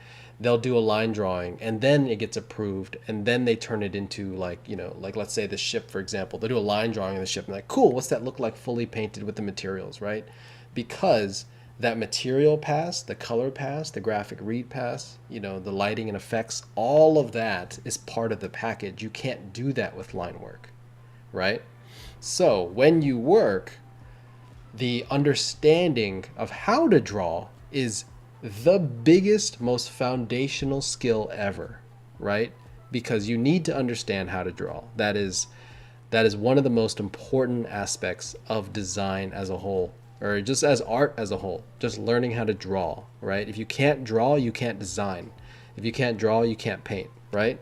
They'll do a line drawing and then it gets approved and then they turn it into like, you know, like let's say the ship, for example, they'll do a line drawing of the ship and like, cool, what's that look like fully painted with the materials, right? Because that material pass, the color pass, the graphic read pass, you know, the lighting and effects, all of that is part of the package. You can't do that with line work, right? So when you work, the understanding of how to draw is the biggest, most foundational skill ever, right? Because you need to understand how to draw. That is one of the most important aspects of design as a whole, or just as art as a whole. Just learning how to draw, right? If you can't draw, you can't design. If you can't draw, you can't paint, right?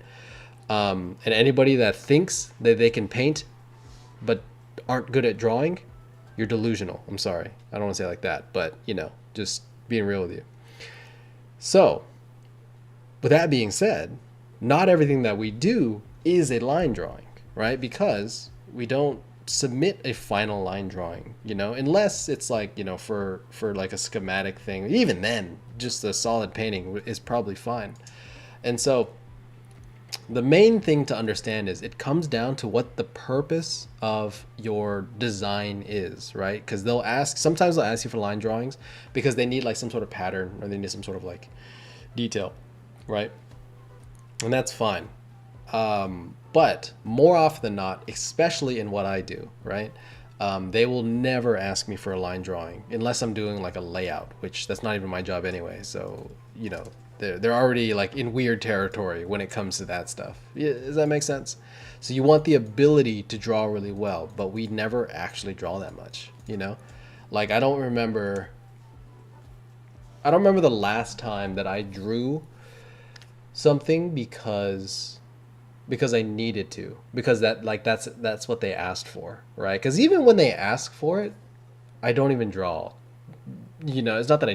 And anybody that thinks that they can paint but aren't good at drawing, you're delusional. I'm sorry. I don't want to say it like that, but you know, just being real with you. So, with that being said, not everything that we do is a line drawing, right? Because we don't submit a final line drawing, you know, unless it's like, you know, for like a schematic thing. Even then, just a solid painting is probably fine. And so the main thing to understand is it comes down to what the purpose of your design is, right? Because sometimes they'll ask you for line drawings because they need like some sort of pattern or they need some sort of like detail, right? And that's fine. But more often than not, especially in what I do, right? They will never ask me for a line drawing unless I'm doing like a layout, which that's not even my job anyway. So, you know, they're already like in weird territory when it comes to that stuff. Does that make sense? So you want the ability to draw really well, but we never actually draw that much, you know? Like I don't remember the last time that I drew something because I needed to, because that's what they asked for, right? Because even when they ask for it, I don't even draw. You know, it's not that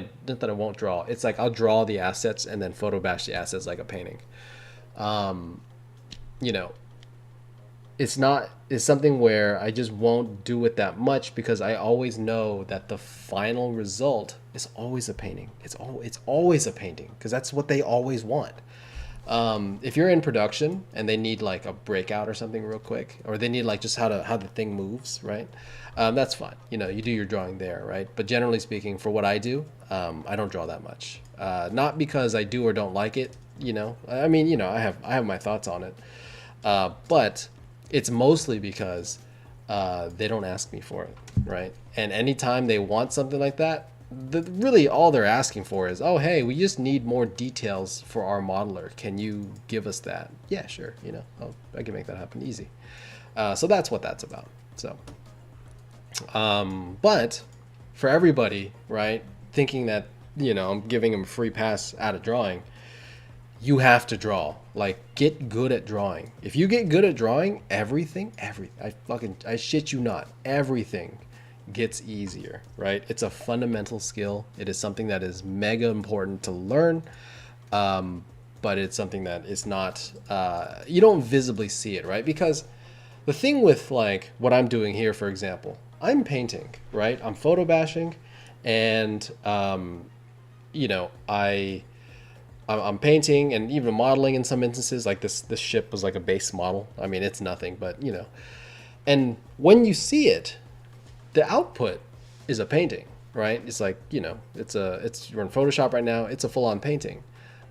I won't draw. It's like I'll draw the assets and then photo bash the assets like a painting. you know, it's something where I just won't do it that much because I always know that the final result is always a painting. It's always a painting because that's what they always want. If you're in production and they need like a breakout or something real quick, or they need like just how the thing moves, right? That's fine. You know, you do your drawing there, right? But generally speaking, for what I do, I don't draw that much. Not because I do or don't like it. You know, I mean, you know, I have my thoughts on it, but it's mostly because they don't ask me for it, right? And anytime they want something like that, really all they're asking for is, oh, hey, we just need more details for our modeler. Can you give us that? Yeah, sure. You know, I can make that happen easy. So that's what that's about. So, but for everybody, right, thinking that, you know, I'm giving them a free pass out of drawing, you have to draw. Like, get good at drawing. If you get good at drawing, everything, I shit you not, everything gets easier, right? It's a fundamental skill. It is something that is mega important to learn, but it's something that is not, you don't visibly see it, right? Because the thing with like what I'm doing here, for example, I'm painting, right? I'm photo bashing, and you know, I'm painting and even modeling in some instances. Like this ship was like a base model. I mean, it's nothing, but you know. And when you see it, the output is a painting, right? It's like, you know, you're in Photoshop right now. It's a full-on painting,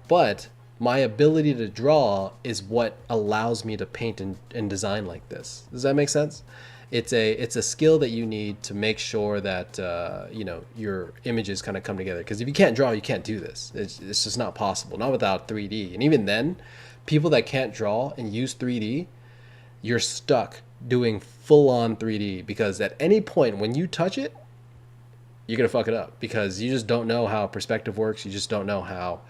but my ability to draw is what allows me to paint and design like this. Does that make sense? It's a skill that you need to make sure that you know, your images kind of come together. Because if you can't draw, you can't do this. It's just not possible. Not without 3D. And even then, people that can't draw and use 3D, you're stuck doing full-on 3D, because at any point when you touch it, you're gonna fuck it up because you just don't know how perspective works. You just don't know how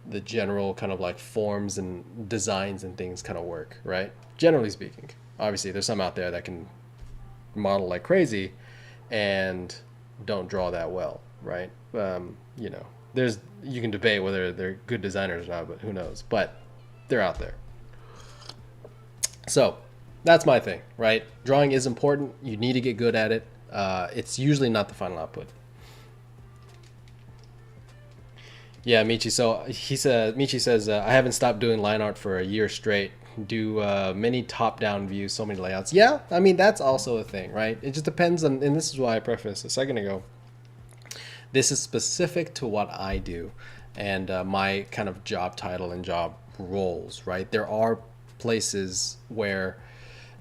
the general kind of like forms and designs and things kind of work, right? Generally speaking. Obviously, there's some out there that can model like crazy and don't draw that well, right? You know, you can debate whether they're good designers or not, but who knows? But they're out there. So that's my thing, right? Drawing is important. You need to get good at it. It's usually not the final output. Yeah, Michi. So Michi says, I haven't stopped doing line art for a year straight. Do many top-down views, so many layouts. Yeah, I mean, that's also a thing, right? It just depends on, and this is why I prefaced a second ago. This is specific to what I do and my kind of job title and job roles, right? There are places where,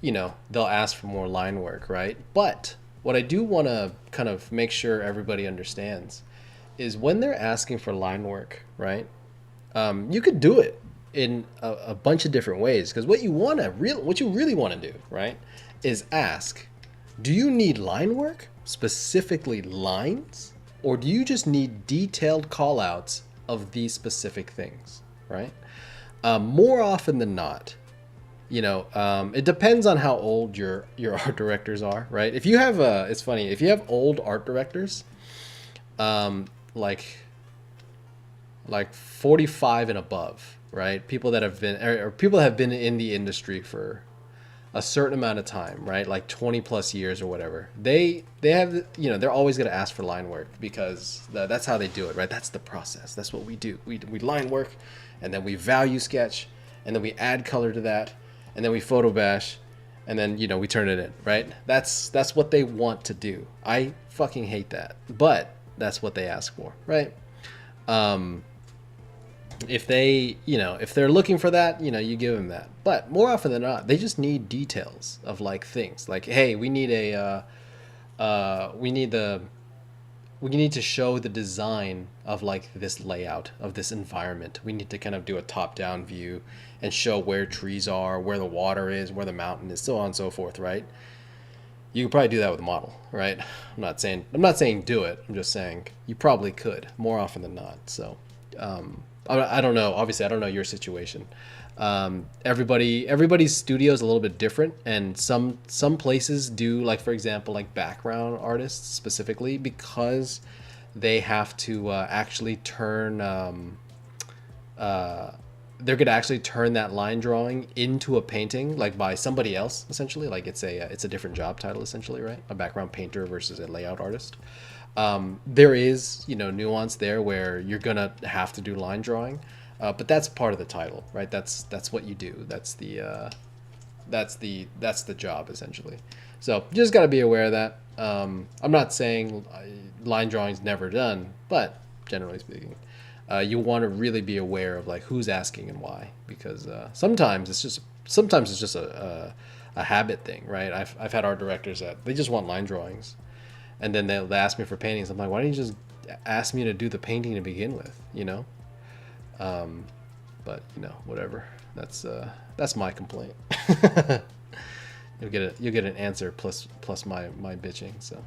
you know, they'll ask for more line work, right? But what I do want to kind of make sure everybody understands is when they're asking for line work, right? You could do it in a bunch of different ways, because what you really want to do, right, is ask, do you need line work, specifically lines, or do you just need detailed call outs of these specific things, right? More often than not, you know, it depends on how old your art directors are, right? If you have it's funny, if you have old art directors, like 45 and above, right? People that have been, or people that have been in the industry for a certain amount of time, right? Like 20 plus years or whatever. They have, you know, they're always going to ask for line work because that's how they do it, right? That's the process. That's what we do. We line work, and then we value sketch, and then we add color to that, and then we photo bash, and then, you know, we turn it in, right? That's what they want to do. I fucking hate that, but that's what they ask for, right? If they, you know, if they're looking for that, you know, you give them that. But more often than not, they just need details of like things like, hey, we need we need to show the design of like this layout of this environment. We need to kind of do a top-down view and show where trees are, where the water is, where the mountain is, so on and so forth, right? You can probably do that with a model, right? I'm not saying do it. I'm just saying you probably could more often than not. So, I don't know. Obviously, I don't know your situation. Everybody's studio is a little bit different, and some places do, like, for example, like background artists specifically, because they have to actually turn they're going to actually turn that line drawing into a painting, like by somebody else, essentially. Like it's a different job title, essentially, right? A background painter versus a layout artist. There is, nuance there where you're gonna have to do line drawing, but that's part of the title, right? That's what you do. That's the job, essentially. So you just got to be aware of that. I'm not saying line drawing's never done, but generally speaking, you want to really be aware of like who's asking and why, because sometimes it's just a habit thing, right? I've had art directors that they just want line drawings, and then they'll ask me for paintings. I'm like, why don't you just ask me to do the painting to begin with, But whatever. That's my complaint. You'll get an answer plus my bitching. So.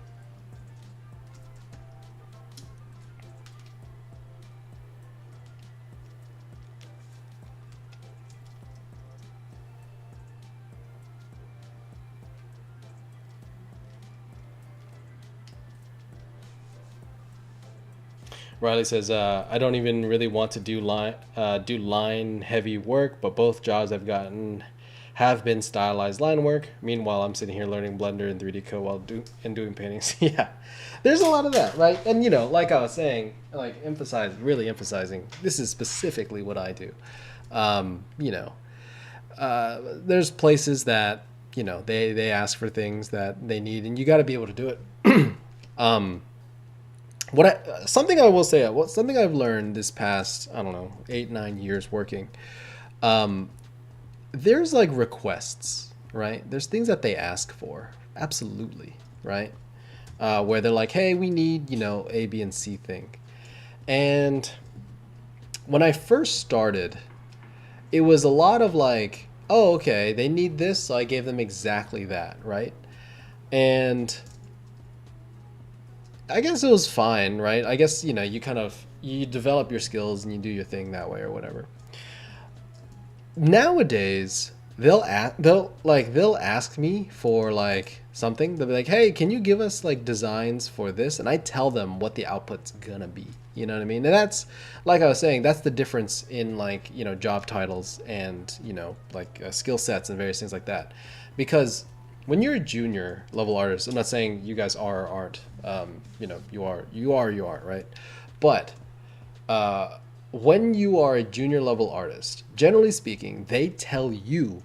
Riley says, I don't even really want to do line heavy work, but both jobs I've gotten have been stylized line work. Meanwhile, I'm sitting here learning Blender and 3D Code while doing paintings. Yeah, there's a lot of that, right? And like I was saying, like really emphasizing, this is specifically what I do. There's places that they ask for things that they need, and you got to be able to do it. Something I will say, something I've learned this past, I don't know, 8-9 years working, there's like requests, right? There's things that they ask for, absolutely, right? Where they're like, hey, we need, A, B, and C thing. And when I first started, it was a lot of like, oh, okay, they need this, so I gave them exactly that, right? And I guess it was fine, right? I guess, you develop your skills and you do your thing that way or whatever. Nowadays, they'll ask me for like something. They'll be like, "Hey, can you give us like designs for this?" And I tell them what the output's gonna be. You know what I mean? And that's, like I was saying, that's the difference in like, job titles and, like skill sets and various things like that. Because when you're a junior level artist, I'm not saying you guys are or aren't. You are, right? But when you are a junior level artist, generally speaking, they tell you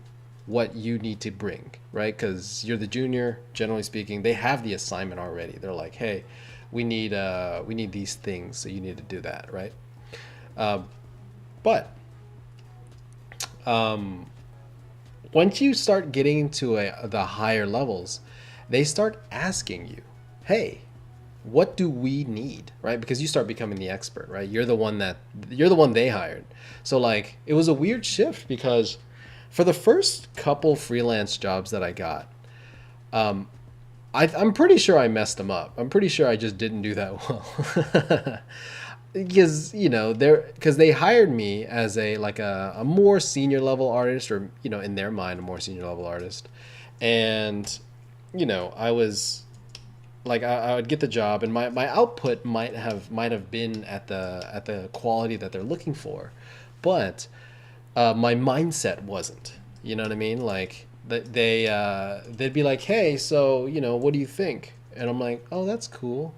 what you need to bring, right? Because you're the junior. Generally speaking, they have the assignment already. They're like, hey, we need these things, so you need to do that, right? But once you start getting to the higher levels, they start asking you, hey, what do we need, right? Because you start becoming the expert, right? You're the one they hired. So like, it was a weird shift because for the first couple freelance jobs that I got, I'm pretty sure I messed them up. I'm pretty sure I just didn't do that well. Because because they hired me as a more senior level artist, or in their mind a more senior level artist, and I was like, I would get the job and my output might have been at the quality that they're looking for, but my mindset wasn't. You know what I mean? Like they'd be like, hey, so what do you think? And I'm like, oh, that's cool.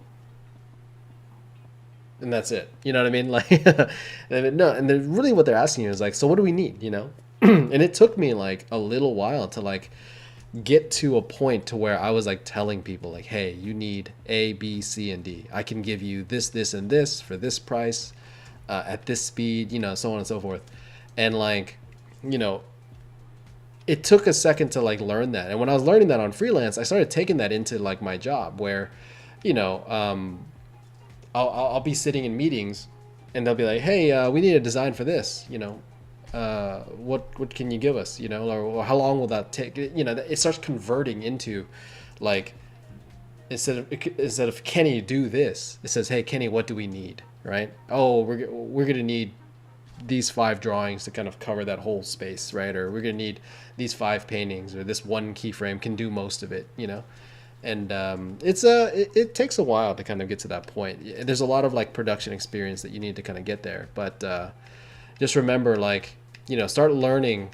And that's it. You know what I mean? Like, no, and really what they're asking you is like, so what do we need? And it took me like a little while to like get to a point to where I was like telling people like, hey, you need A, B, C, and D. I can give you this, and this for this price, at this speed, so on and so forth. And like, it took a second to like learn that. And when I was learning that on freelance, I started taking that into like my job where, I'll be sitting in meetings and they'll be like, hey, we need a design for this, what can you give us, or how long will that take? It starts converting into like, instead of Kenny, do this, it says, hey, Kenny, what do we need? Right? Oh, we're going to need these 5 drawings to kind of cover that whole space, right? Or we're going to need these 5 paintings, or this one keyframe can do most of it, And it takes a while to kind of get to that point. There's a lot of like production experience that you need to kind of get there. But just remember, like, start learning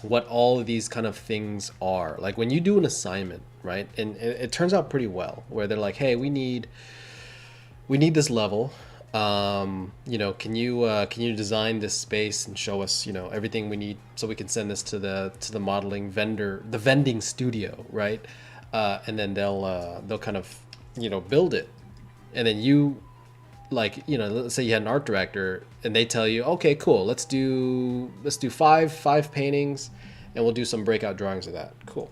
what all of these kind of things are. Like when you do an assignment, right? And it turns out pretty well, where they're like, hey, we need this level. Can you design this space and show us, everything we need so we can send this to the modeling vendor, the vending studio, right? And then they'll kind of, build it. And then you, like, let's say you had an art director and they tell you, okay, cool, let's do five paintings and we'll do some breakout drawings of that. Cool.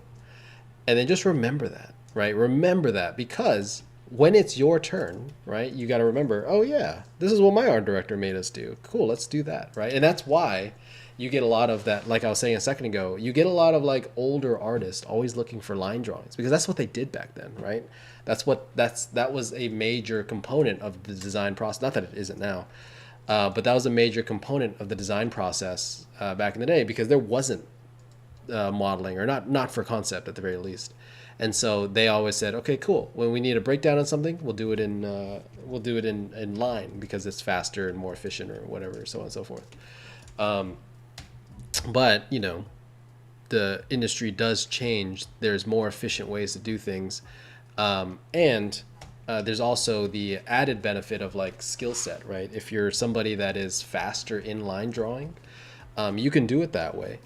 And then just remember that, right? Remember that, because when it's your turn, right, you got to remember, oh yeah, this is what my art director made us do. Cool, let's do that, right? And that's why you get a lot of that, like I was saying a second ago, you get a lot of like older artists always looking for line drawings, because that's what they did back then, right? That was a major component of the design process. Not that it isn't now, but that was a major component of the design process back in the day, because there wasn't modeling, or not for concept at the very least. And so they always said, okay, cool, when we need a breakdown on something, we'll do it in line, because it's faster and more efficient, or whatever, so on and so forth. But the industry does change. There's more efficient ways to do things, and there's also the added benefit of like skill set, right? If you're somebody that is faster in line drawing, you can do it that way.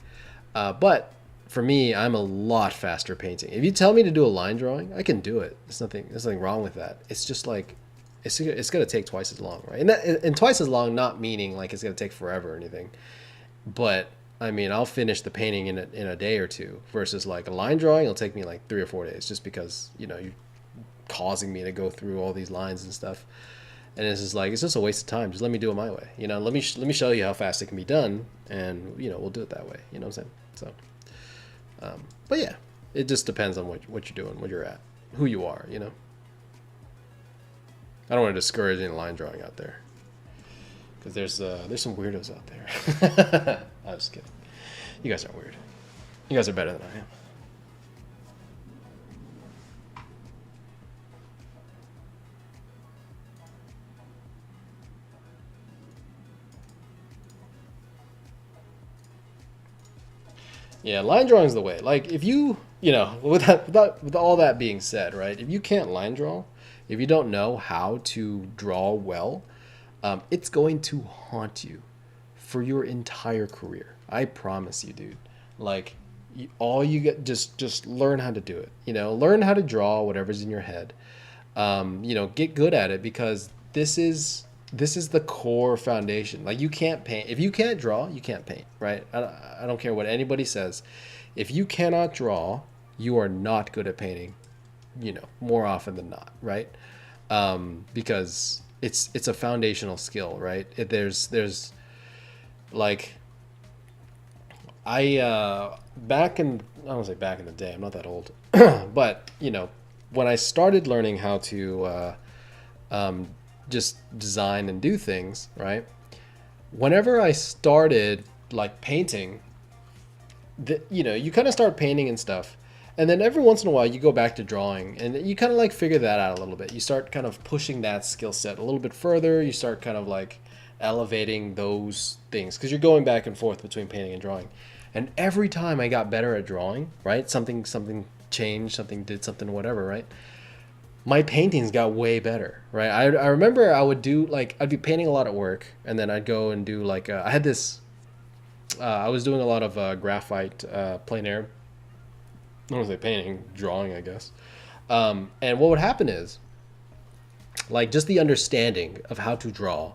But for me, I'm a lot faster painting. If you tell me to do a line drawing, I can do it. There's nothing wrong with that. It's just like it's going to take twice as long, right? And twice as long, not meaning like it's going to take forever or anything, but I mean, I'll finish the painting in a day or two, versus like a line drawing, it'll take me like 3 or 4 days, just because you're causing me to go through all these lines and stuff. And it's just a waste of time. Just let me do it my way. Let me show you how fast it can be done, and we'll do it that way. You know what I'm saying? So, but yeah, it just depends on what you're doing, where you're at, who you are. I don't want to discourage any line drawing out there, because there's some weirdos out there. I'm just kidding. You guys aren't weird. You guys are better than I am. Yeah, line drawing is the way. Like, if with all that being said, right? If you can't line draw, if you don't know how to draw well, it's going to haunt you for your entire career. I promise you, dude. Like, all you get, just learn how to do it. Learn how to draw whatever's in your head. Get good at it, because this is the core foundation. Like, you can't paint if you can't draw. You can't paint, right? I don't care what anybody says. If you cannot draw, you are not good at painting. More often than not, right? Because it's a foundational skill, right? There's like, I don't want to say back in the day. I'm not that old, but when I started learning how to just design and do things, right? Whenever I started like painting, you kind of start painting and stuff, and then every once in a while you go back to drawing, and you kind of like figure that out a little bit. You start kind of pushing that skill set a little bit further. You start kind of like elevating those things, because you're going back and forth between painting and drawing. And every time I got better at drawing, right? Something changed, something did something, whatever, right? My paintings got way better, right? I remember I would do like, I'd be painting a lot at work, and then I'd go and do like, I had this, I was doing a lot of graphite plein air. I don't want to say painting, drawing, I guess. And what would happen is, like, just the understanding of how to draw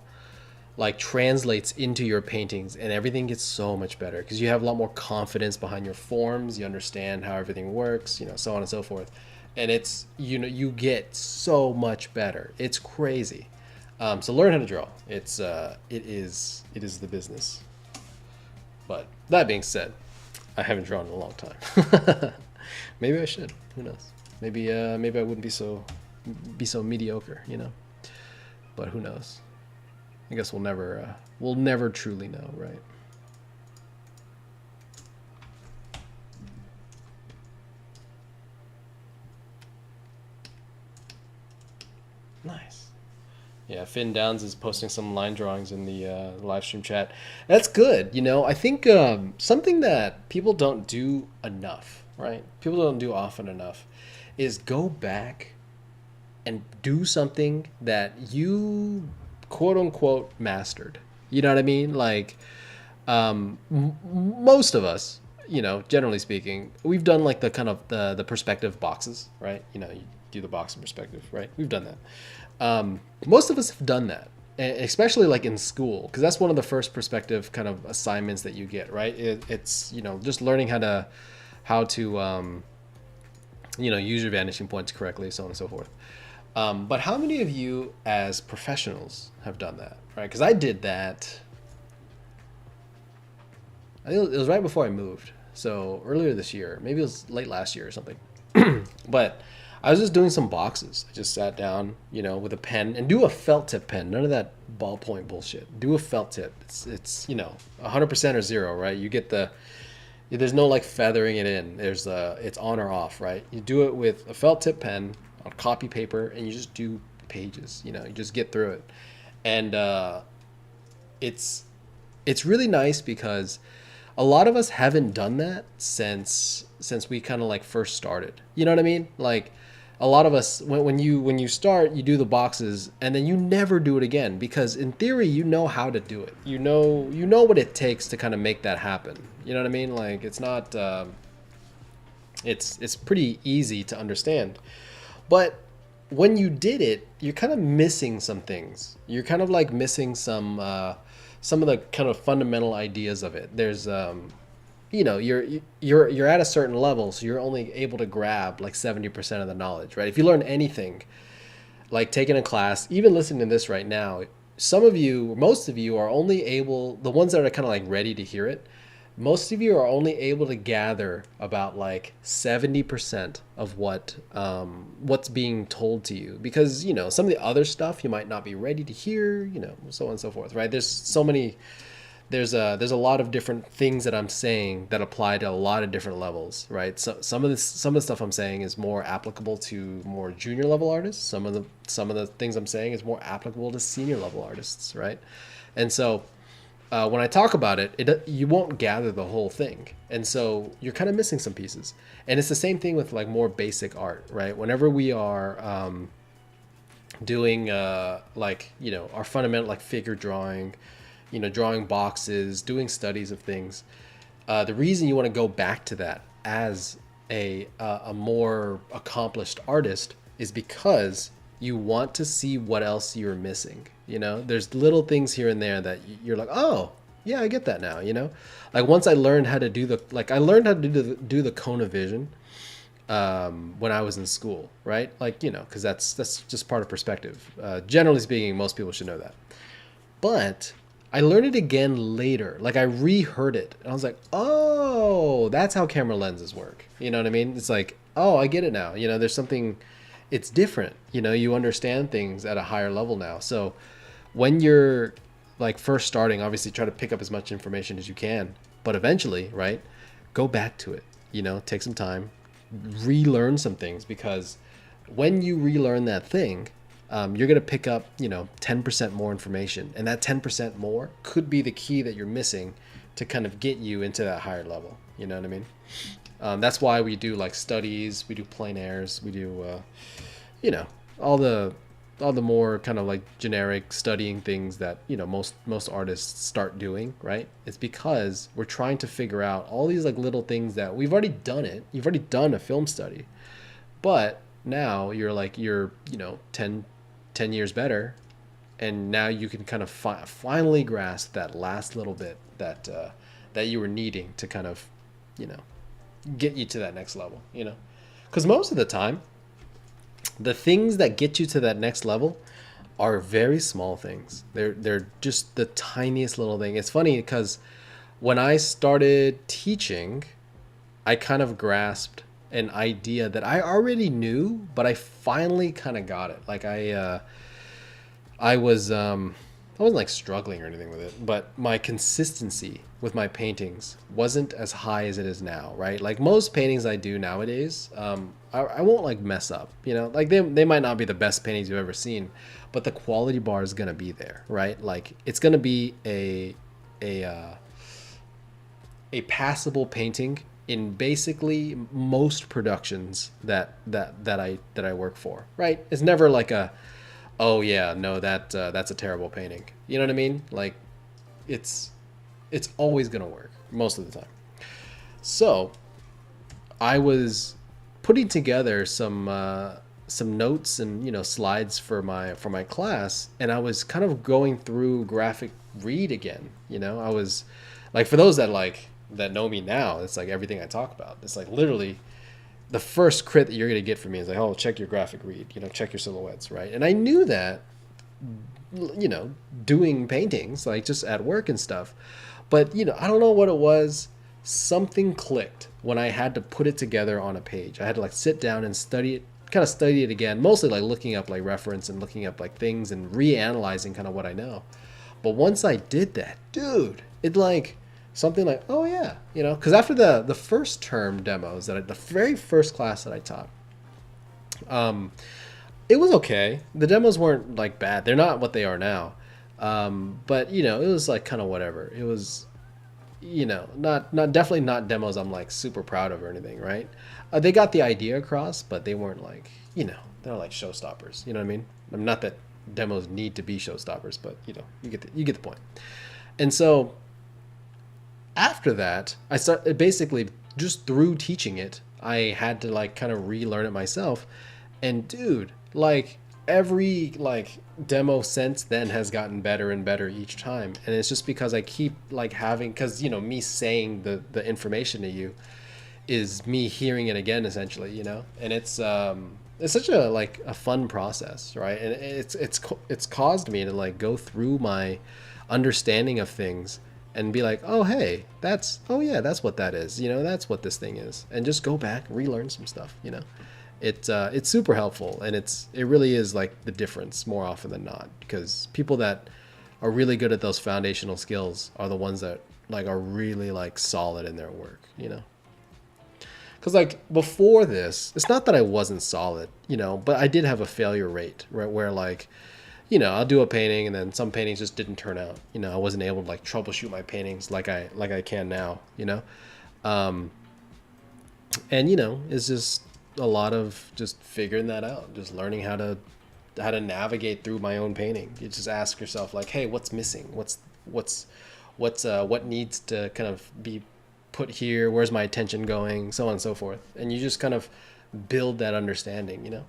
like translates into your paintings, and everything gets so much better, because you have a lot more confidence behind your forms. You understand how everything works, so on and so forth. And it's, you get so much better. It's crazy. So learn how to draw. It is the business. But that being said, I haven't drawn in a long time. Maybe I should. Who knows? Maybe I wouldn't be so mediocre, But who knows? I guess we'll never truly know, right? Nice. Yeah, Finn Downs is posting some line drawings in the live stream chat. That's good. I think something that people don't do enough, right? People don't do often enough, is go back and do something that you quote unquote mastered. You know what I mean? Like, most of us, generally speaking, we've done like the kind of the perspective boxes, right? You do the box in perspective, right? We've done that. Most of us have done that, especially like in school, because that's one of the first perspective kind of assignments that you get, right? It's just learning how to use your vanishing points correctly, so on and so forth. But how many of you as professionals have done that, right? Because I did that. I think it was right before I moved, so earlier this year, maybe it was late last year or something. But I was just doing some boxes. I just sat down, with a pen, and do a felt tip pen. None of that ballpoint bullshit. Do a felt tip. It's 100% or zero, right? You get there's no like feathering it in. It's on or off, right? You do it with a felt tip pen on copy paper, and you just do pages. You just get through it, and it's really nice because a lot of us haven't done that since we kind of like first started. You know what I mean? Like, a lot of us, when you start, you do the boxes, and then you never do it again, because in theory you know how to do it. You know what it takes to kind of make that happen. You know what I mean? Like, it's not it's pretty easy to understand. But when you did it, you're kind of missing some things. You're kind of like missing some of the kind of fundamental ideas of it. There's you're at a certain level, so you're only able to grab like 70% of the knowledge, right? If you learn anything, like taking a class, even listening to this right now, most of you are only able, the ones that are kind of like ready to hear it, most of you are only able to gather about like 70% of what's being told to you, because some of the other stuff you might not be ready to hear, so on and so forth, right? There's a lot of different things that I'm saying that apply to a lot of different levels, right? So some of the stuff I'm saying is more applicable to more junior level artists. Some of the things I'm saying is more applicable to senior level artists, right? And so when I talk about it, you won't gather the whole thing, and so you're kind of missing some pieces. And it's the same thing with like more basic art, right? Whenever we are doing our fundamental like figure drawing, drawing boxes, doing studies of things. The reason you want to go back to that as a more accomplished artist is because you want to see what else you're missing. There's little things here and there that you're like, oh, yeah, I get that now. Like once I learned how to do the cone of vision when I was in school, right? Like, because that's just part of perspective. Generally speaking, most people should know that. But I learned it again later. Like, I reheard it, and I was like, oh, that's how camera lenses work. You know what I mean? It's like, oh, I get it now. There's something, it's different. You understand things at a higher level now. So when you're like first starting, obviously try to pick up as much information as you can, but eventually, right, go back to it. Take some time, relearn some things, because when you relearn that thing, you're going to pick up, 10% more information. And that 10% more could be the key that you're missing to kind of get you into that higher level. You know what I mean? That's why we do like studies, we do plein airs, we do, all the more kind of like generic studying things that, most artists start doing, right? It's because we're trying to figure out all these like little things that we've already done it. You've already done a film study, but now you're 10 years better, and now you can kind of finally grasp that last little bit that you were needing to kind of get you to that next level. Because most of the time the things that get you to that next level are very small things. They're just the tiniest little thing. It's funny because when I started teaching, I kind of grasped an idea that I already knew, but I finally kind of got it. Like I was I wasn't like struggling or anything with it, but my consistency with my paintings wasn't as high as it is now, right? Like most paintings I do nowadays, I won't like mess up, you know, like they might not be the best paintings you've ever seen, but the quality bar is gonna be there, right? Like it's gonna be a uh, a passable painting in basically most productions that I work for, right? It's never like a, oh yeah, no, that's a terrible painting. You know what I mean? Like it's it's always gonna work most of the time. So I was putting together some notes and slides for my class, and I was kind of going through graphic read again. I was like, for those that know me now, it's like everything I talk about. It's like literally the first crit that you're gonna get from me is like, oh, check your graphic read, check your silhouettes, right? And I knew that, doing paintings like just at work and stuff, but I don't know what it was. Something clicked when I had to put it together on a page. I had to like sit down and study it, kind of study it again, mostly like looking up like reference and looking up like things and reanalyzing kind of what I know. But once I did that, dude, it like something like, oh yeah, because after the first term demos the very first class that I taught, it was okay. The demos weren't like bad. They're not what they are now. But it was like kind of whatever. It was, not definitely not demos I'm like super proud of or anything, right? They got the idea across, but they weren't like, they're like showstoppers. You know what I mean? Not that demos need to be showstoppers, but you get the point. And so after that, I started basically just through teaching it, I had to like kind of relearn it myself. And dude, like every like demo since then has gotten better and better each time. And it's just because I keep like having, because me saying the information to you is me hearing it again essentially, and it's such a like a fun process, right? And it's caused me to like go through my understanding of things and be like, oh hey, oh yeah, that's what that is, that's what this thing is, and just go back, relearn some stuff. It's super helpful, and it really is like the difference more often than not, because people that are really good at those foundational skills are the ones that like are really like solid in their work. Because like before this, it's not that I wasn't solid, but I did have a failure rate, right, where like I'll do a painting and then some paintings just didn't turn out. I wasn't able to like troubleshoot my paintings like I can now. And it's just a lot of just figuring that out, just learning how to navigate through my own painting. You just ask yourself like, hey, what's missing? What needs to kind of be put here? Where's my attention going? So on and so forth. And you just kind of build that understanding.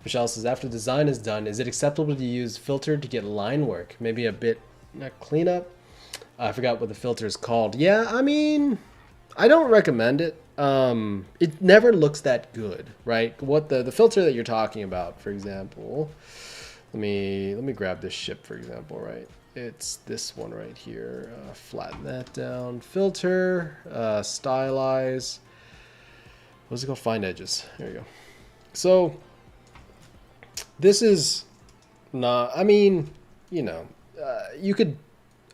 Michelle says, after design is done, is it acceptable to use filter to get line work? Maybe a bit cleanup? I forgot what the filter is called. Yeah, I mean, I don't recommend it. It never looks that good, right? What the filter that you're talking about, for example, let me grab this ship, for example, right? It's this one right here. Flatten that down. Filter, stylize. What's it called? Find edges. There you go. So this is not, I mean, you could,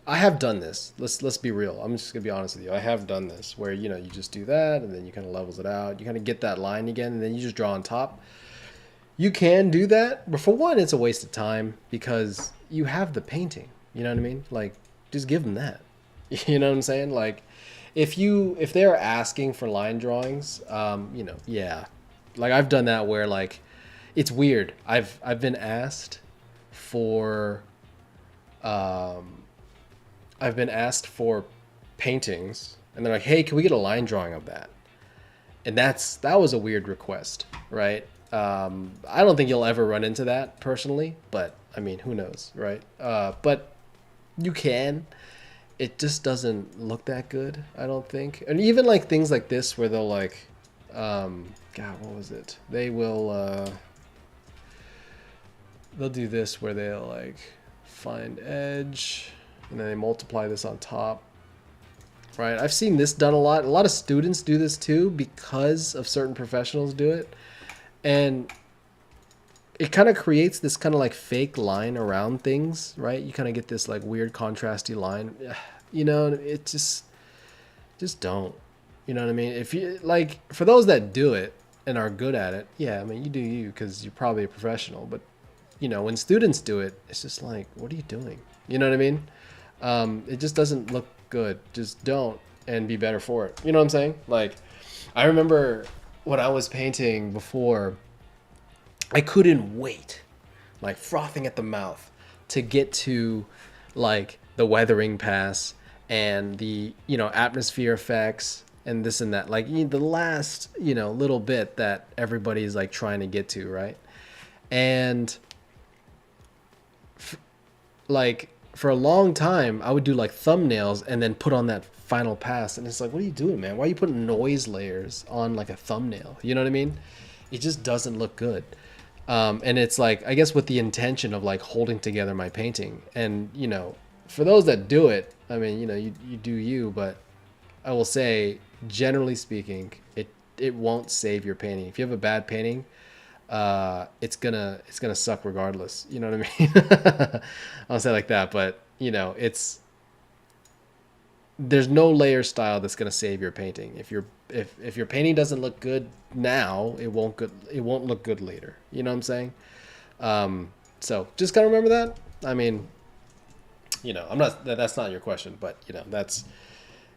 I have done this. Let's be real. I'm just gonna be honest with you. I have done this where, you just do that and then you kind of levels it out. You kind of get that line again and then you just draw on top. You can do that, but for one, it's a waste of time because you have the painting. You know what I mean? Like, just give them that. You know what I'm saying? Like, if they're asking for line drawings, yeah. Like I've done that where like, it's weird. I've been asked for paintings, and they're like, "Hey, can we get a line drawing of that?" And that was a weird request, right? I don't think you'll ever run into that personally, but I mean, who knows, right? But you can. It just doesn't look that good, I don't think. And even like things like this where they'll like, God, what was it? They'll do this where they'll like find edge and then they multiply this on top. right? I've seen this done a lot. A lot of students do this too because of certain professionals do it. And it kind of creates this kind of like fake line around things, right? You kind of get this like weird contrasty line. You know, it just don't. You know what I mean? If you like, for those that do it and are good at it, yeah, I mean, you do you because you're probably a professional. But you know, when students do it, it's just like, what are you doing? You know what I mean? It just doesn't look good. Just don't, and be better for it. You know what I'm saying? Like, I remember when I was painting before, I couldn't wait, like frothing at the mouth, to get to like the weathering pass and the, you know, atmosphere effects and this and that. Like the last, you know, little bit that everybody's like trying to get to, right? And like for a long time, I would do like thumbnails and then put on that final pass, and it's like, what are you doing, man? Why are you putting noise layers on like a thumbnail? You know what I mean? It just doesn't look good. And it's like, I guess with the intention of like holding together my painting. And, you know, for those that do it, I mean, you know, you do you, but I will say, generally speaking, it won't save your painting. If you have a bad painting, it's gonna suck regardless. You know what I mean? I'll say it like that, but you know, there's no layer style that's gonna save your painting. If your painting doesn't look good now, it won't look good later. You know what I'm saying? So just gotta remember that. I mean, you know, that's not your question, but you know,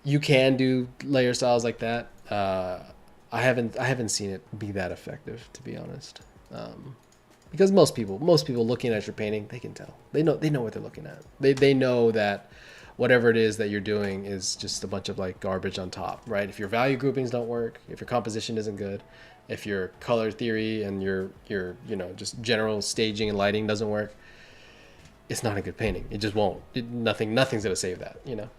you can do layer styles like that. I haven't seen it be that effective, to be honest. Because most people looking at your painting, they can tell. They know what they're looking at. They know that whatever it is that you're doing is just a bunch of like garbage on top, right? If your value groupings don't work, if your composition isn't good, if your color theory and your you know, just general staging and lighting doesn't work, it's not a good painting. It just won't. Nothing's gonna save that, you know.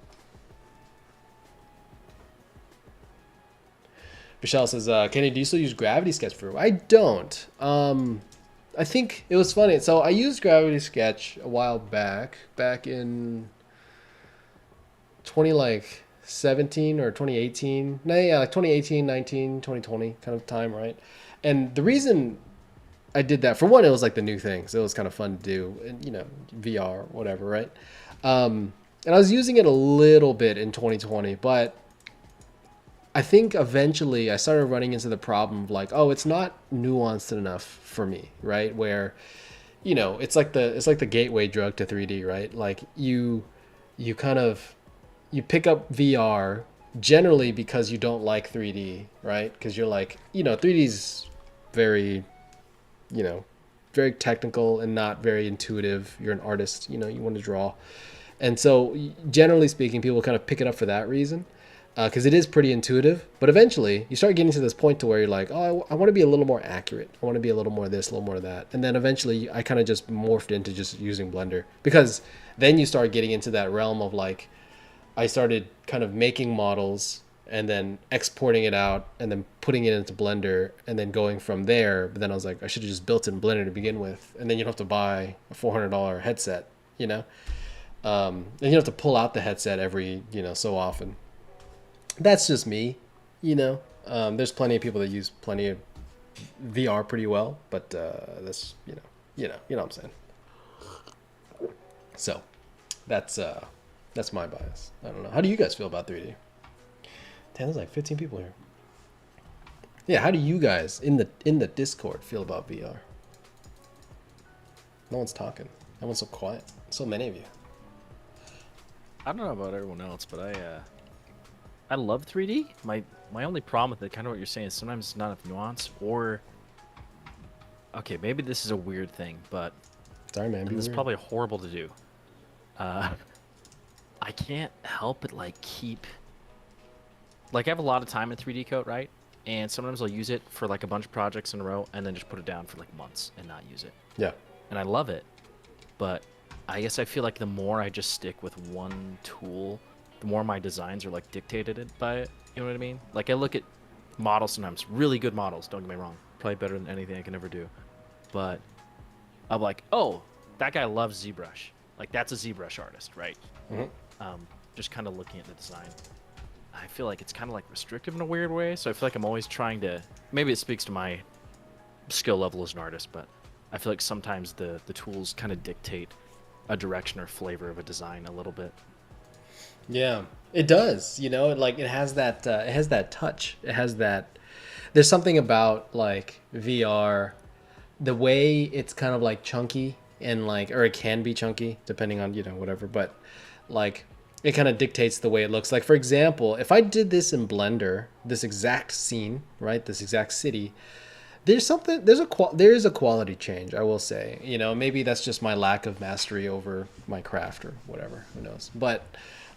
Michelle says, Kenny, do you still use Gravity Sketch for? I don't. I think it was funny. So I used Gravity Sketch a while back in 2017 or 2018. No, yeah, like 2018, 19, 2020 kind of time, right? And the reason I did that, for one, it was like the new thing, so it was kind of fun to do, and you know, VR, whatever, right? And I was using it a little bit in 2020, but I think eventually I started running into the problem of like, oh, it's not nuanced enough for me, right? Where, you know, it's like the gateway drug to 3D, right? Like you pick up VR generally because you don't like 3D, right? Because you're like, you know, 3D's very, you know, very technical and not very intuitive. You're an artist, you know, you want to draw. And so generally speaking, people kind of pick it up for that reason. Because it is pretty intuitive, but eventually you start getting to this point to where you're like, oh, I want to be a little more accurate. I want to be a little more this, a little more that. And then eventually I kind of just morphed into just using Blender, because then you start getting into that realm of like, I started kind of making models and then exporting it out and then putting it into Blender and then going from there. But then I was like, I should have just built it in Blender to begin with. And then you don't have to buy a $400 headset, you know? And you don't have to pull out the headset every, you know, so often. That's just me, you know. There's plenty of people that use plenty of VR pretty well, but that's you know what I'm saying. So that's my bias. I don't know. How do you guys feel about 3D? Damn, there's like 15 people here. Yeah, how do you guys in the Discord feel about VR? No one's talking. Everyone's so quiet. So many of you.
I don't know about everyone else, but I love 3D. My only problem with it, kind of what you're saying, is sometimes it's not enough nuance, or okay, maybe this is a weird thing, but
sorry, man,
this is probably horrible to do. I can't help but like keep, like I have a lot of time in 3D Coat, right? And sometimes I'll use it for like a bunch of projects in a row, and then just put it down for like months and not use it.
Yeah.
And I love it, but I guess I feel like the more I just stick with one tool, the more my designs are like dictated by it. You know what I mean? Like I look at models sometimes, really good models, don't get me wrong, probably better than anything I can ever do, but I'm like, oh, that guy loves ZBrush, like that's a ZBrush artist, right?
Mm-hmm.
Just kind of looking at the design. I feel like it's kind of like restrictive in a weird way. So I feel like I'm always trying to. Maybe it speaks to my skill level as an artist, but I feel like sometimes the tools kind of dictate a direction or flavor of a design a little bit.
Yeah, it does. You know, like it has that touch. It has that. There's something about like VR, the way it's kind of like chunky and like, or it can be chunky depending on whatever. But like, it kind of dictates the way it looks. Like for example, if I did this in Blender, this exact scene, right, this exact city, there is a quality change, I will say. Maybe that's just my lack of mastery over my craft or whatever, who knows. But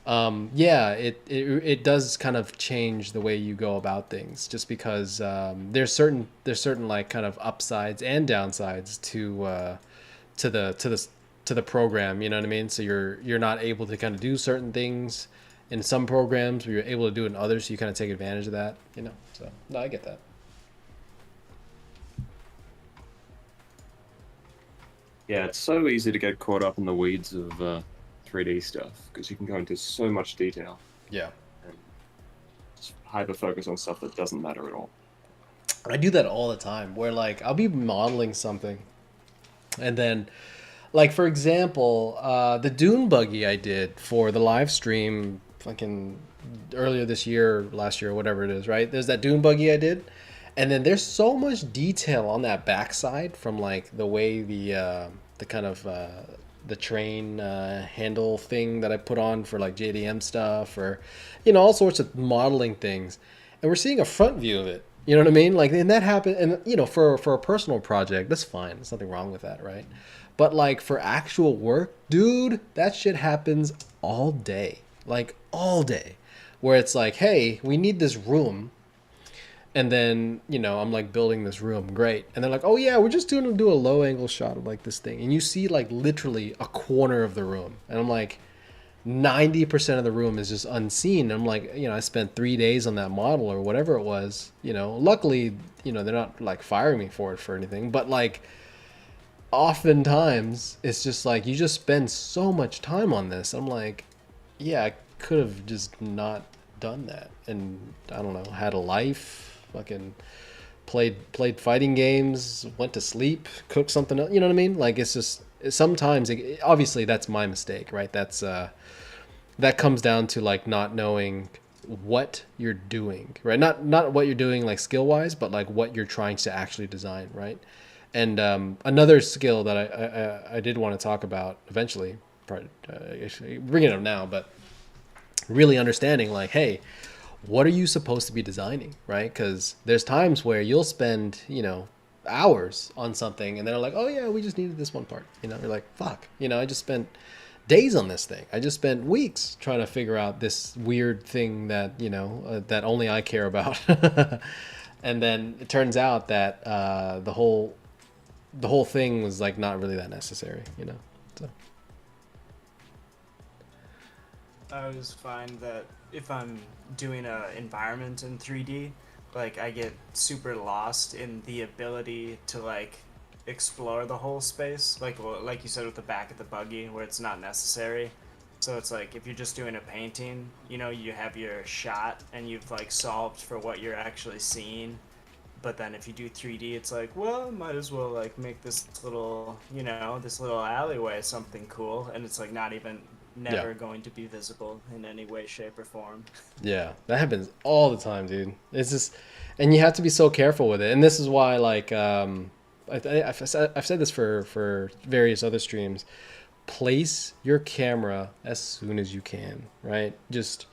yeah, it does kind of change the way you go about things, just because there's certain like kind of upsides and downsides to the program. You know what I mean? So you're not able to kind of do certain things in some programs, but you're able to do it in others. So you kind of take advantage of that. So no, I get that.
Yeah, it's so easy to get caught up in the weeds of 3D stuff because you can go into so much detail
Yeah.
and just hyper focus on stuff that doesn't matter at all.
I do that all the time where like I'll be modeling something and then like for example, the dune buggy I did for the live stream fucking earlier this year, last year, whatever it is, right? There's that dune buggy I did. And then there's so much detail on that backside from like the way the kind of the train handle thing that I put on for like JDM stuff or all sorts of modeling things. And we're seeing a front view of it. You know what I mean? Like, and that happened, and for a personal project, that's fine. There's nothing wrong with that, right? But like for actual work, dude, that shit happens all day, like all day, where it's like, hey, we need this room, and then I'm like building this room, great, and they're like, oh yeah, we're just do a low angle shot of like this thing, and you see like literally a corner of the room, and I'm like, 90% of the room is just unseen. I'm like, I spent 3 days on that model or whatever it was. Luckily, they're not like firing me for it for anything. But like, oftentimes it's just like you just spend so much time on this. I'm like, yeah, I could have just not done that, and I don't know, had a life, fucking played fighting games, went to sleep, cooked something else. You know what I mean? Like it's just sometimes obviously that's my mistake, right? That comes down to like not knowing what you're doing, right? Not what you're doing like skill wise, but like what you're trying to actually design, right? And another skill that I did want to talk about eventually, probably, bringing it up now, but really understanding like, hey, what are you supposed to be designing, right? Because there's times where you'll spend hours on something, and they're like, oh yeah, we just needed this one part. You're like, fuck, I just spent days on this thing. I just spent weeks trying to figure out this weird thing that that only I care about. And then it turns out that the whole thing was like not really that necessary. So
I always find that if I'm doing a environment in 3D, like I get super lost in the ability to like explore the whole space, like you said with the back of the buggy, where it's not necessary. So it's like if you're just doing a painting, you have your shot and you've like solved for what you're actually seeing. But then if you do 3D, it's like, well, might as well like make this little, this little alleyway something cool, and it's like not even never going to be visible in any way, shape, or form.
yeah, that happens all the time, dude. It's just, and you have to be so careful with it. And this is why, like, I've said this for various other streams. Place your camera as soon as you can, right? Just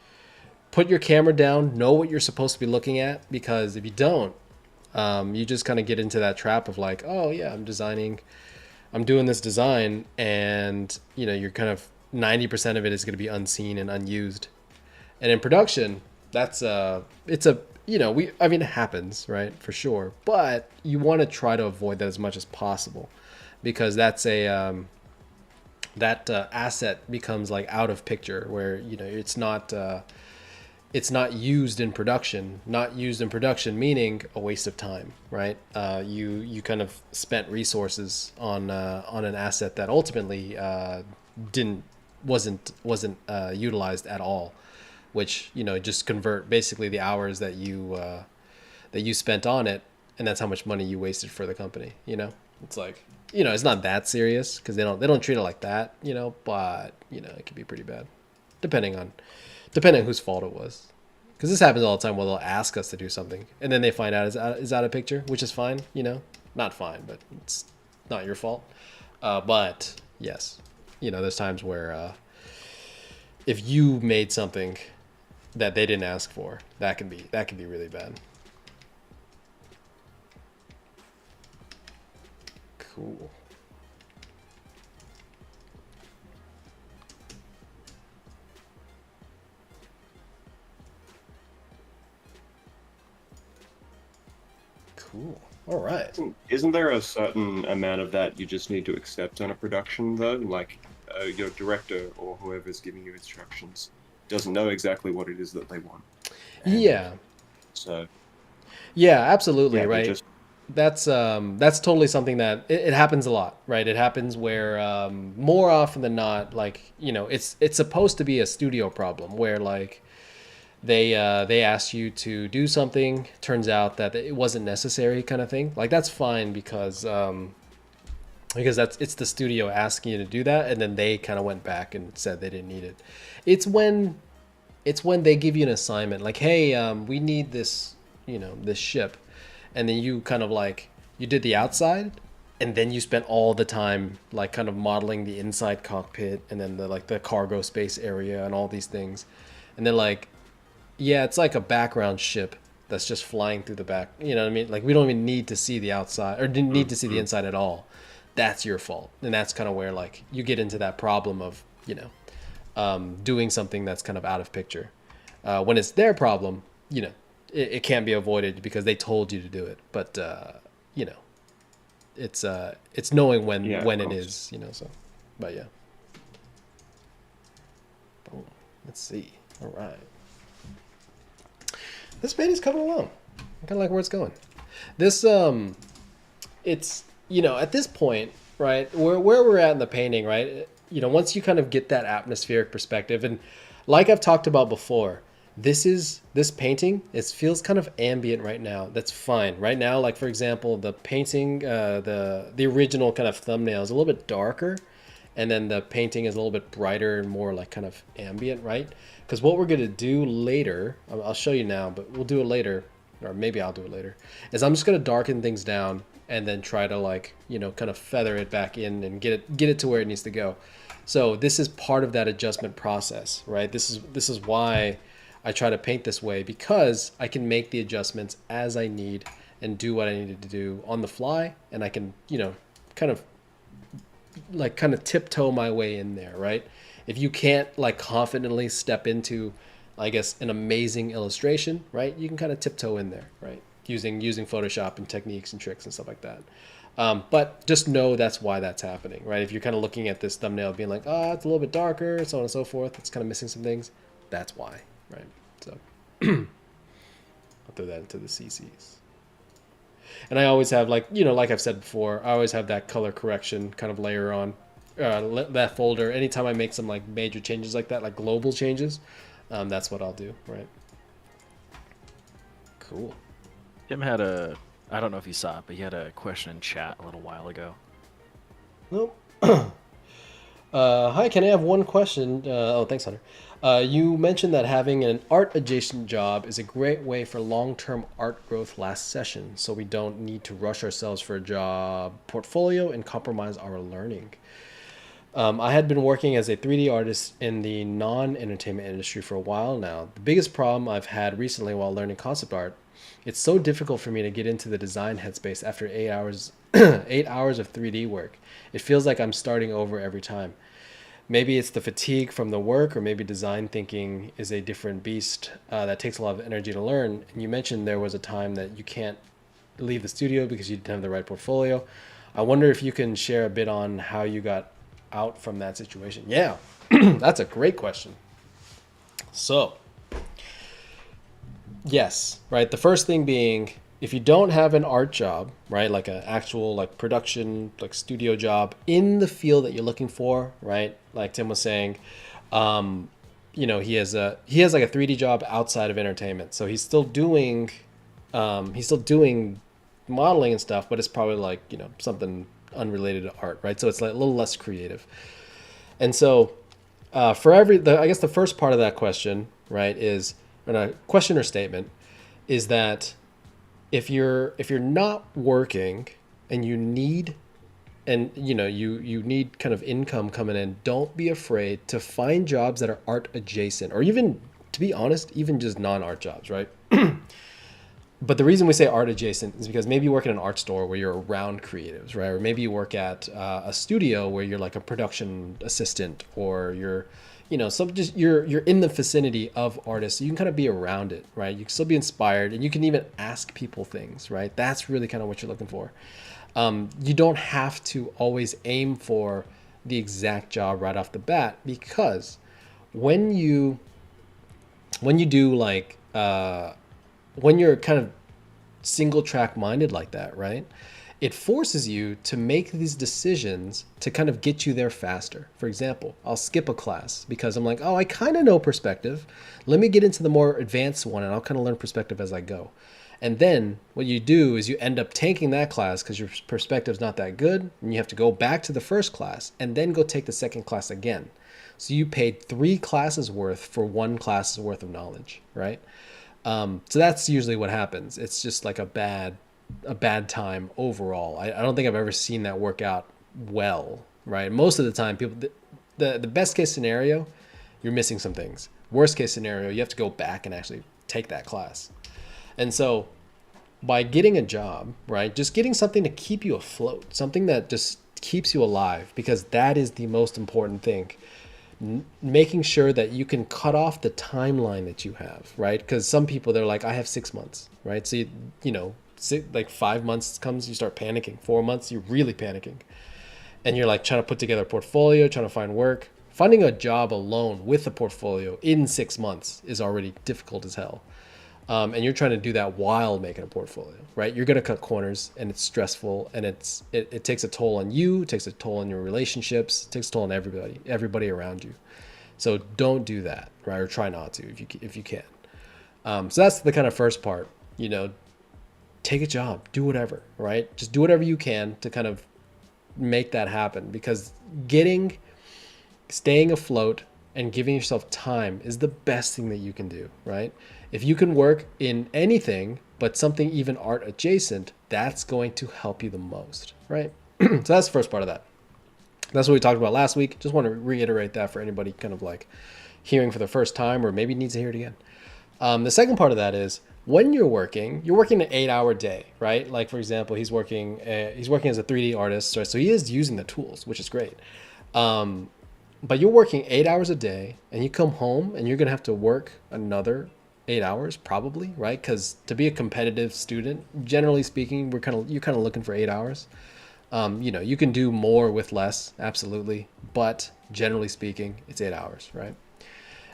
put your camera down, know what you're supposed to be looking at, because if you don't, you just kind of get into that trap of like, oh yeah, I'm doing this design, and you're kind of 90% of it is going to be unseen and unused. And in production, it's a it happens, right, for sure, but you want to try to avoid that as much as possible, because that's that asset becomes like out of picture, where it's not used in production. Not used in production meaning a waste of time, right? You kind of spent resources on an asset that ultimately wasn't utilized at all, which, you know, just convert basically the hours that you spent on it, and that's how much money you wasted for the company. You know, it's like, you know, it's not that serious because they don't treat it like that. You know, but you know, it can be pretty bad, depending on whose fault it was. Because this happens all the time where they'll ask us to do something and then they find out it's out of picture, which is fine, you know, not fine, but it's not your fault. But yes, you know, there's times where if you made something that they didn't ask for, that can be really bad. Cool. Cool. All right.
Isn't there a certain amount of that you just need to accept on a production, though? Like, your director or whoever's giving you instructions doesn't know exactly what it is that they want. And
Yeah.
So,
Yeah, absolutely,
yeah, they
right.
just
That's totally something that it happens a lot, right? It happens where more often than not, like, you know, it's supposed to be a studio problem where like they ask you to do something, turns out that it wasn't necessary, kind of thing. Like that's fine because it's the studio asking you to do that, and then they kind of went back and said they didn't need it. It's when they give you an assignment like, hey, we need this, you know, this ship, and then you kind of like you did the outside, and then you spent all the time like kind of modeling the inside cockpit, and then the cargo space area and all these things, and then like, yeah, it's like a background ship that's just flying through the back. You know what I mean? Like we don't even need to see the outside or didn't need to see the inside at all. That's your fault, and that's kind of where like you get into that problem of, you know, doing something that's kind of out of picture. When it's their problem, you know, it can't be avoided because they told you to do it. But you know, it's knowing when
Yeah,
when
of
it
course.
is, you know. So, but yeah. Boom. Let's see. All right. This painting's coming along. I kind of like where it's going. This it's, you know, at this point, right, where we're at in the painting, right, you know, once you kind of get that atmospheric perspective, and like I've talked about before, this painting, it feels kind of ambient right now. That's fine right now. Like for example, the painting, the original kind of thumbnail is a little bit darker, and then the painting is a little bit brighter and more like kind of ambient, right? Because what we're gonna do later, I'll show you now, but we'll do it later, or maybe I'll do it later, is I'm just gonna darken things down and then try to, like, you know, kind of feather it back in and get it to where it needs to go. So this is part of that adjustment process, right? This is why I try to paint this way, because I can make the adjustments as I need and do what I needed to do on the fly, and I can, you know, kind of tiptoe my way in there, right? If you can't like confidently step into, I guess, an amazing illustration, right? You can kind of tiptoe in there, right? Using Photoshop and techniques and tricks and stuff like that. But just know that's why that's happening, right? If you're kind of looking at this thumbnail being like, oh, it's a little bit darker, so on and so forth, it's kind of missing some things, that's why, right? So I'll throw that into the CCs. And I always have, like, you know, like I've said before, I always have that color correction kind of layer on that folder. Anytime I make some like major changes like that, like global changes, that's what I'll do, right? Cool.
Jim had I don't know if you saw it, but he had a question in chat a little while ago.
Nope. Hi, can I have one question? Oh, thanks, Hunter. You mentioned that having an art adjacent job is a great way for long-term art growth last session, so we don't need to rush ourselves for a job portfolio and compromise our learning. I had been working as a 3D artist in the non-entertainment industry for a while now. The biggest problem I've had recently while learning concept art, it's so difficult for me to get into the design headspace after 8 hours 8 hours of 3D work. It feels like I'm starting over every time. Maybe it's the fatigue from the work, or maybe design thinking is a different beast that takes a lot of energy to learn. And you mentioned there was a time that you can't leave the studio because you didn't have the right portfolio. I wonder if you can share a bit on how you got out from that situation. Yeah, that's a great question. So, yes, right. The first thing being, if you don't have an art job, right, like an actual like production, like studio job in the field that you're looking for, right, like Tim was saying, he has like a 3D job outside of entertainment, so he's still doing modeling and stuff, but it's probably like something unrelated to art, right? So it's like a little less creative. And so I guess the first part of that question, right, is a question or statement, is that if you're not working and you need you need kind of income coming in, don't be afraid to find jobs that are art adjacent, or even, to be honest, even just non-art jobs, right? But the reason we say art adjacent is because maybe you work in an art store where you're around creatives, right? Or maybe you work at a studio where you're like a production assistant, or you're in the vicinity of artists. So you can kind of be around it, right? You can still be inspired, and you can even ask people things, right? That's really kind of what you're looking for. You don't have to always aim for the exact job right off the bat, because when you do like when you're kind of single track minded like that, right? It forces you to make these decisions to kind of get you there faster. For example, I'll skip a class because I'm like, oh, I kind of know perspective. Let me get into the more advanced one, and I'll kind of learn perspective as I go. And then what you do is you end up taking that class because your perspective's not that good, and you have to go back to the first class and then go take the second class again. So you paid 3 classes worth for 1 class's worth of knowledge, right? So that's usually what happens. It's just like a bad time overall. I don't think I've ever seen that work out well, right? Most of the time, the best case scenario, you're missing some things. Worst case scenario, you have to go back and actually take that class. And so by getting a job, right, just getting something to keep you afloat, something that just keeps you alive, because that is the most important thing. Making sure that you can cut off the timeline that you have, right? Because some people, they're like, I have 6 months, right? So like 5 months comes, you start panicking. 4 months, you're really panicking, and you're like trying to put together a portfolio, trying to find work. Finding a job alone with a portfolio in 6 months is already difficult as hell. And you're trying to do that while making a portfolio, right? You're going to cut corners, and it's stressful, and it takes a toll on you, it takes a toll on your relationships, it takes a toll on everybody around you. So don't do that, right? Or try not to if you can. So that's the kind of first part, take a job, do whatever, right? Just do whatever you can to kind of make that happen, because staying afloat and giving yourself time is the best thing that you can do, right? If you can work in anything but something even art adjacent, that's going to help you the most, right? So that's the first part of that. That's what we talked about last week. Just want to reiterate that for anybody kind of like hearing for the first time, or maybe needs to hear it again. The second part of that is, when you're working an 8-hour day, right? Like, for example, he's working as a 3D artist, right? So he is using the tools, which is great. But you're working 8 hours a day, and you come home and you're going to have to work another 8 hours probably, right? Because to be a competitive student, generally speaking, you're kind of looking for 8 hours. You can do more with less, absolutely. But generally speaking, it's 8 hours, right?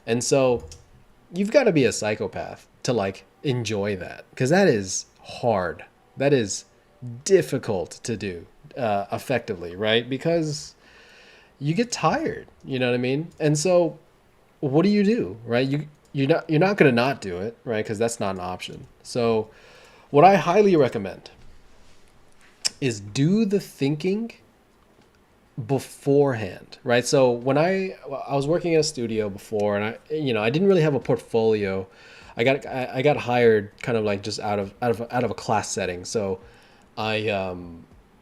And so you've got to be a psychopath to like enjoy that, because that is hard. That is difficult to do effectively, right? Because you get tired, you know what I mean? And so what do, right? You're not going to not do it, right? Because that's not an option. So what I highly recommend is do the thinking beforehand, right? So when I was working at a studio before, and I didn't really have a portfolio. I got hired kind of like just out of a class setting. So I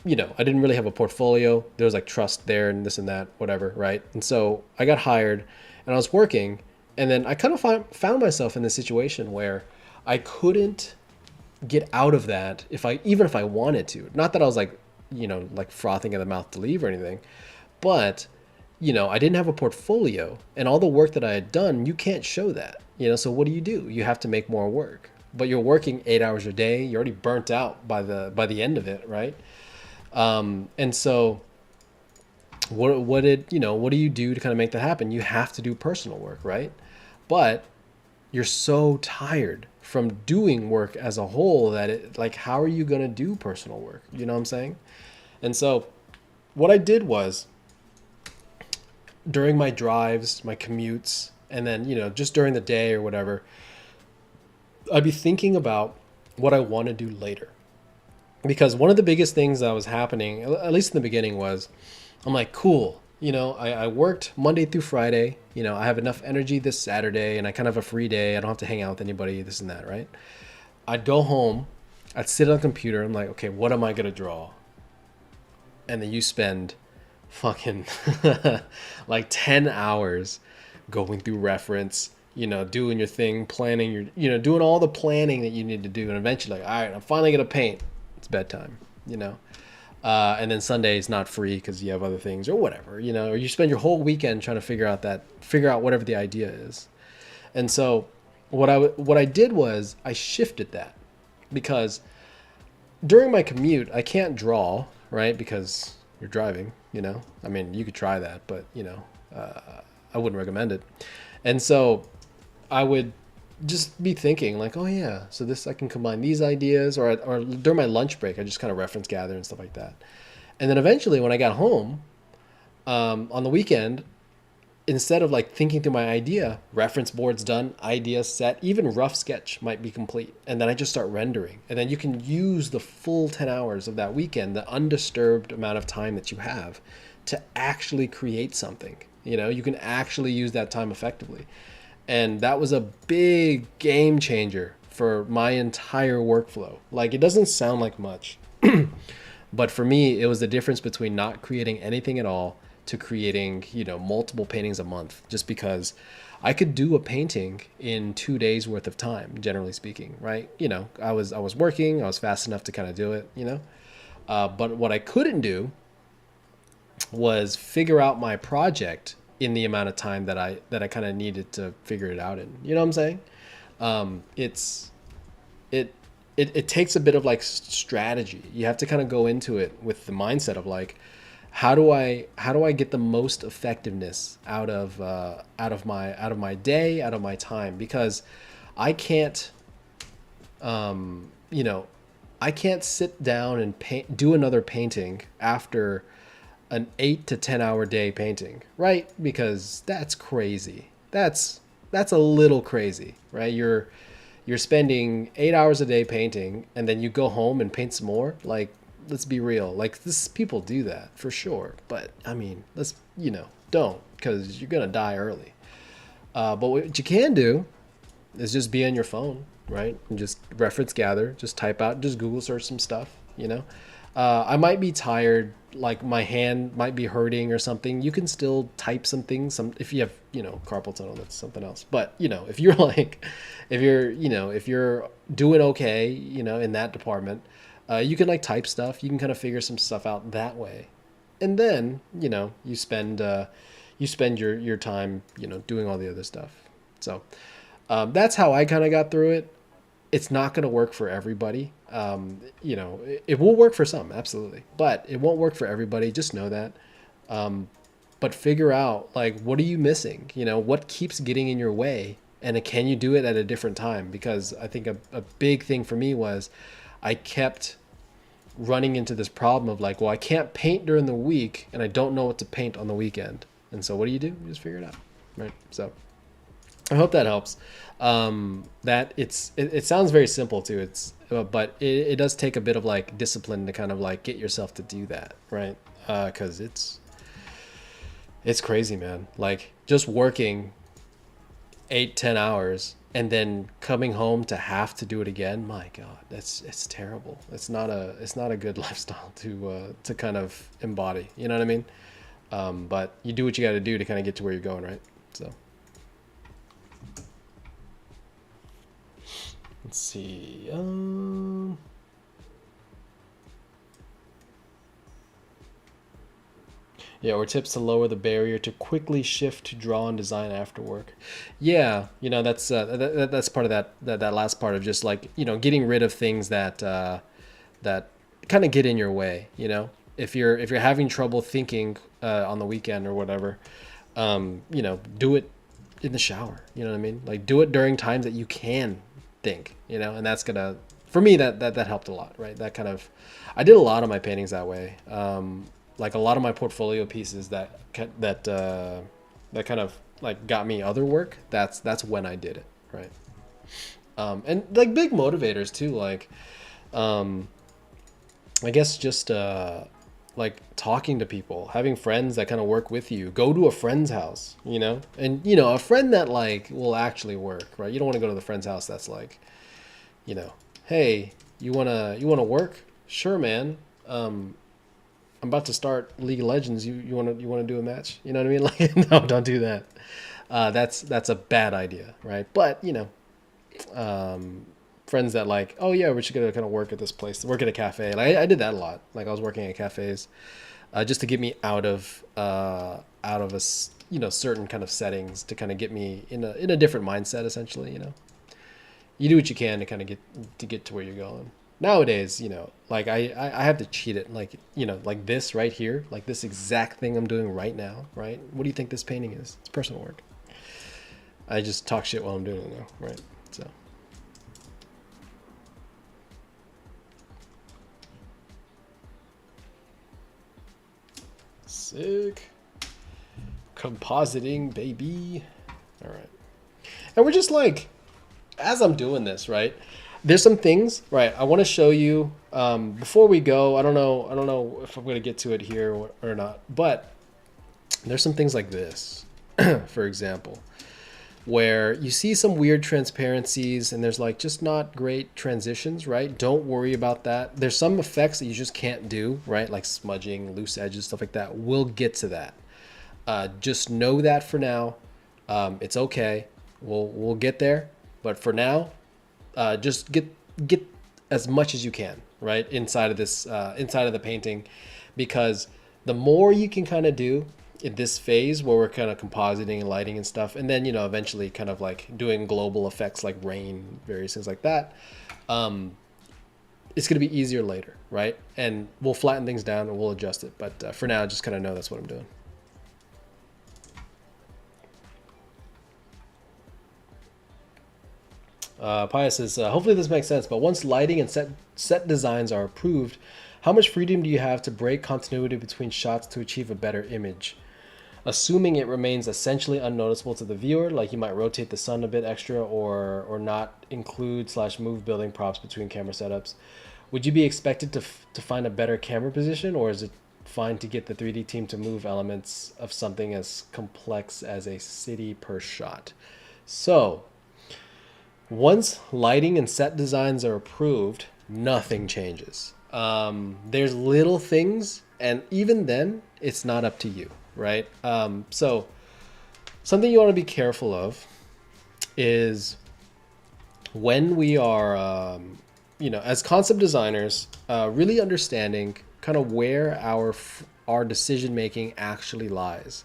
didn't really have a portfolio. There was like trust there and this and that, whatever, right? And so I got hired, and I was working, and then I kind of found myself in this situation where I couldn't get out of that even if I wanted to. Not that I was like, like frothing at the mouth to leave or anything, but I didn't have a portfolio, and all the work that I had done, you can't show that. So what do? You have to make more work, but you're working 8 hours a day. You're already burnt out by the end of it, right? And so what do you do to kind of make that happen? You have to do personal work, right? But you're so tired from doing work as a whole that how are you going to do personal work? You know what I'm saying? And so what I did was, during my drives, my commutes, And then, you know, just during the day or whatever, I'd be thinking about what I want to do later. Because one of the biggest things that was happening, at least in the beginning, was I'm like, cool, you know, I worked Monday through Friday, you know, I have enough energy this Saturday and I kind of have a free day. I don't have to hang out with anybody, this and that, right? I'd go home, I'd sit on the computer, I'm like, okay, what am I going to draw? And then you spend fucking like 10 hours going through reference, you know, doing your thing, planning your, you know, doing all the planning that you need to do. And eventually, like, all right, I'm finally going to paint. It's bedtime, you know. And then Sunday is not free because you have other things or whatever, you know, or you spend your whole weekend trying to figure out whatever the idea is. And so what I did was I shifted that, because during my commute, I can't draw, right? Because you're driving, you know, I mean, you could try that, but you know, I wouldn't recommend it. And so I would just be thinking like, oh yeah, so this, I can combine these ideas, or during my lunch break, I just kind of reference gather and stuff like that. And then eventually when I got home, on the weekend, instead of like thinking through my idea, reference board's done, idea set, even rough sketch might be complete. And then I just start rendering. And then you can use the full 10 hours of that weekend, the undisturbed amount of time that you have, to actually create something. You know, you can actually use that time effectively. And that was a big game changer for my entire workflow. Like, it doesn't sound like much, but for me, it was the difference between not creating anything at all to creating, you know, multiple paintings a month, just because I could do a painting in 2 days worth of time, generally speaking, right? You know, I was working, I was fast enough to kind of do it, you know, but what I couldn't do was figure out my project in the amount of time that I kind of needed to figure it out in. You know what I'm saying? It takes a bit of like strategy. You have to kind of go into it with the mindset of like, how do I get the most effectiveness out of my day, out of my time? Because I can't, you know, I can't sit down and do another painting after an 8 to 10 hour day painting, right? Because that's crazy. That's a little crazy, right? You're spending 8 hours a day painting, and then you go home and paint some more. Like, let's be real. Like, people do that for sure. But I mean, you know, don't, because you're gonna die early. But what you can do is just be on your phone, right? And just reference gather, just type out, just Google search some stuff, you know? I might be tired, like my hand might be hurting or something. You can still type some things. If you have, you know, carpal tunnel, that's something else. But, you know, if you're like, if you're doing okay, you know, in that department, you can like type stuff. You can kind of figure some stuff out that way. And then, you know, you spend your time, you know, doing all the other stuff. So that's how I kind of got through it. It's not going to work for everybody. You know, it will work for some, absolutely, but it won't work for everybody. Just know that. But figure out, like, what are you missing? You know, what keeps getting in your way, and can you do it at a different time? Because I think a big thing for me was I kept running into this problem of like, well, I can't paint during the week and I don't know what to paint on the weekend. And so what do? You just figure it out, right? So I hope that helps. That it sounds very simple too. But it does take a bit of like discipline to kind of like get yourself to do that, right? Because it's crazy, man. Like, just working 8-10 hours and then coming home to have to do it again. My God, it's terrible. It's not a good lifestyle to kind of embody. You know what I mean? But you do what you got to do to kind of get to where you're going, right? So. Let's see. Yeah, or tips to lower the barrier to quickly shift to draw and design after work. Yeah, you know, that's part of that last part of just like, you know, getting rid of things that kind of get in your way. You know, if you're having trouble thinking on the weekend or whatever, you know, do it in the shower. You know what I mean? Like, do it during times that you can think, you know, and that's gonna, for me, that helped a lot, right? That kind of, I did a lot of my paintings that way. Like a lot of my portfolio pieces that kind of like got me other work, that's when I did it, right? And like big motivators too, like I guess just like talking to people, having friends that kind of work with you, go to a friend's house, you know, and you know, a friend that like will actually work, right? You don't want to go to the friend's house that's like, you know, hey, you wanna work? Sure, man. I'm about to start League of Legends. You wanna do a match? You know what I mean? Like, no, don't do that. That's a bad idea, right? But you know, friends that like, oh yeah, we're just gonna kind of work at this place, work at a cafe. Like I did that a lot. Like I was working at cafes, just to get me out of you know, certain kind of settings, to kind of get me in a different mindset. Essentially, you know, you do what you can to kind of get to where you're going. Nowadays, you know, like I have to cheat it. Like, you know, like this right here, like this exact thing I'm doing right now, right? What do you think this painting is? It's personal work. I just talk shit while I'm doing it though, right? So. Sick. Compositing, baby. All right. And we're just like, as I'm doing this, right? There's some things, right? I want to show you before we go. I don't know if I'm going to get to it here or not, but there's some things like this, for example, where you see some weird transparencies and there's like just not great transitions, right? Don't worry about that. There's some effects that you just can't do, right? Like smudging, loose edges, stuff like that. We'll get to that. Just know that for now. It's okay. We'll get there. But for now, just get as much as you can, right? Inside of this, inside of the painting, because the more you can kind of do in this phase where we're kind of compositing and lighting and stuff, and then, you know, eventually kind of like doing global effects like rain, various things like that, it's going to be easier later, right? And we'll flatten things down and we'll adjust it. But for now, just kind of know that's what I'm doing. Pius says, hopefully this makes sense, but once lighting and set designs are approved, how much freedom do you have to break continuity between shots to achieve a better image? Assuming it remains essentially unnoticeable to the viewer, like you might rotate the sun a bit extra or not include / move building props between camera setups, would you be expected to find a better camera position, or is it fine to get the 3D team to move elements of something as complex as a city per shot? So, once lighting and set designs are approved, nothing changes. There's little things, and even then, it's not up to you, right? So something you want to be careful of is when we are, you know, as concept designers, really understanding kind of where our decision making actually lies,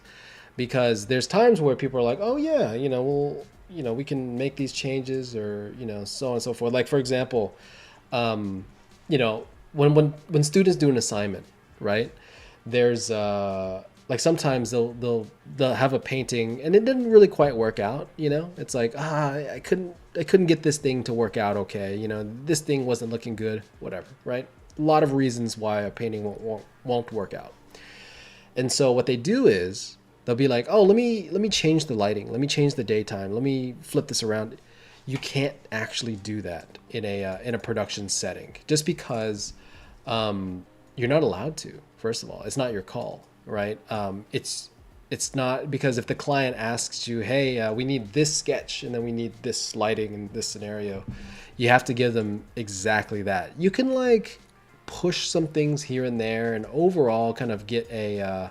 because there's times where people are like, oh yeah, you know, well, you know, we can make these changes, or, you know, so on and so forth. Like, for example, you know, when students do an assignment, right? There's like sometimes they'll have a painting and it didn't really quite work out, you know? It's like, I couldn't get this thing to work out okay, you know, this thing wasn't looking good, whatever, right? A lot of reasons why a painting won't work out. And so what they do is they'll be like, oh, let me change the lighting, let me change the daytime, let me flip this around. You can't actually do that in a production setting, just because you're not allowed to. First of all, it's not your call, right? It's not, because if the client asks you, hey, we need this sketch and then we need this lighting in this scenario, you have to give them exactly that. You can like push some things here and there and overall kind of get a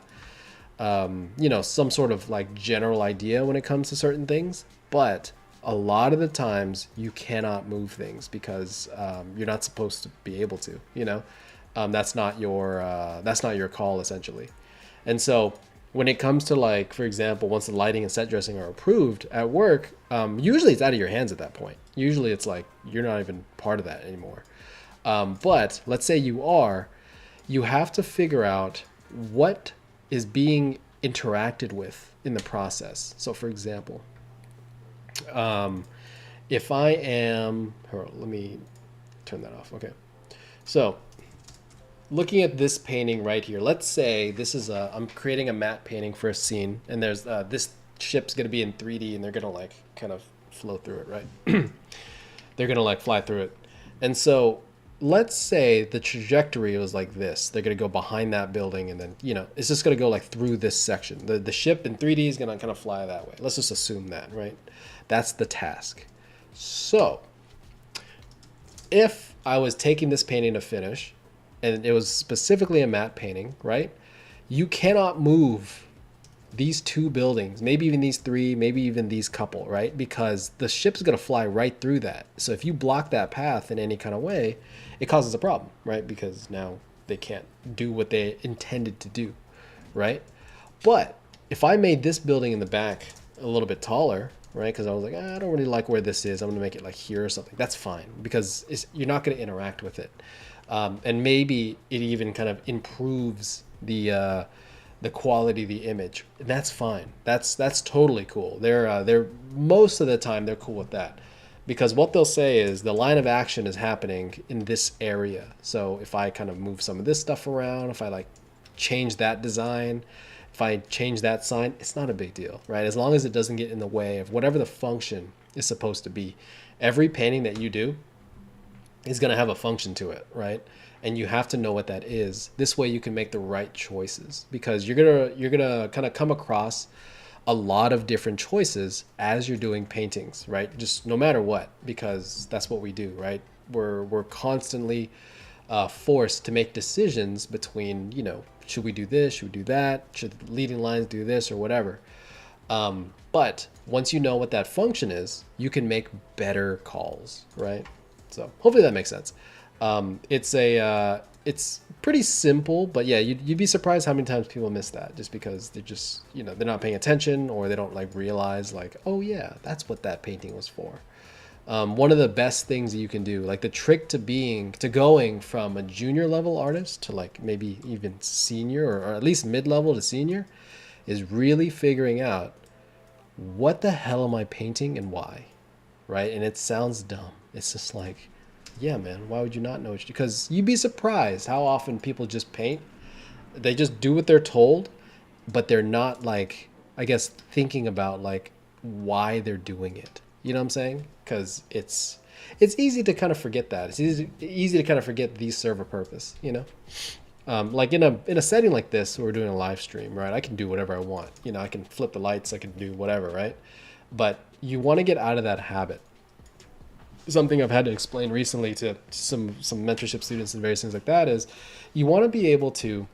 you know, some sort of like general idea when it comes to certain things, but a lot of the times you cannot move things because you're not supposed to be able to, you know. That's not your call, essentially. And so when it comes to, like, for example, once the lighting and set dressing are approved at work, usually it's out of your hands at that point. Usually it's like you're not even part of that anymore. But let's say you have to figure out what is being interacted with in the process. So for example, if I am, let me turn that off. Okay. So looking at this painting right here, let's say this is I'm creating a matte painting for a scene, and there's this ship's going to be in 3D and they're going to like kind of flow through it, right? They're going to like fly through it. And so let's say the trajectory was like this. They're going to go behind that building and then, it's just going to go like through this section. The ship in 3D is going to kind of fly that way. Let's just assume that, right? That's the task. So if I was taking this painting to finish and it was specifically a matte painting, right? You cannot move these 2 buildings, maybe even these 3, maybe even these couple, right? Because the ship's going to fly right through that. So if you block that path in any kind of way, it causes a problem, right? Because now they can't do what they intended to do, right? But if I made this building in the back a little bit taller, right? Because I was like, I don't really like where this is. I'm going to make it like here or something. That's fine because you're not going to interact with it. And maybe it even kind of improves the quality of the image. And that's fine. That's totally cool. They're most of the time they're cool with that, because what they'll say is the line of action is happening in this area. So if I kind of move some of this stuff around, if I like change that design, if I change that sign, it's not a big deal, right? As long as it doesn't get in the way of whatever the function is supposed to be. Every painting that you do is going to have a function to it, right? And you have to know what that is. This way you can make the right choices, because you're gonna kind of come across a lot of different choices as you're doing paintings, right? Just no matter what, because that's what we do, right? We're constantly forced to make decisions between, should we do this? Should we do that? Should the leading lines do this or whatever? But once you know what that function is, you can make better calls, right? So hopefully that makes sense. It's pretty simple, but yeah, you'd be surprised how many times people miss that just because they're just, they're not paying attention, or they don't like realize like, oh yeah, that's what that painting was for. One of the best things that you can do, like the trick to going from a junior level artist to like maybe even senior or at least mid-level to senior, is really figuring out what the hell am I painting and why, right? And it sounds dumb. It's just like, yeah, man, why would you not know what because you'd be surprised how often people just paint. They just do what they're told, but they're not like, I guess, thinking about like why they're doing it. You know what I'm saying? Because it's easy to kind of forget that. It's easy to kind of forget these serve a purpose, like in a setting like this where we're doing a live stream, right? I can do whatever I want. I can flip the lights, I can do whatever, right? But you want to get out of that habit. Something I've had to explain recently to some mentorship students and various things like that is you want to be able to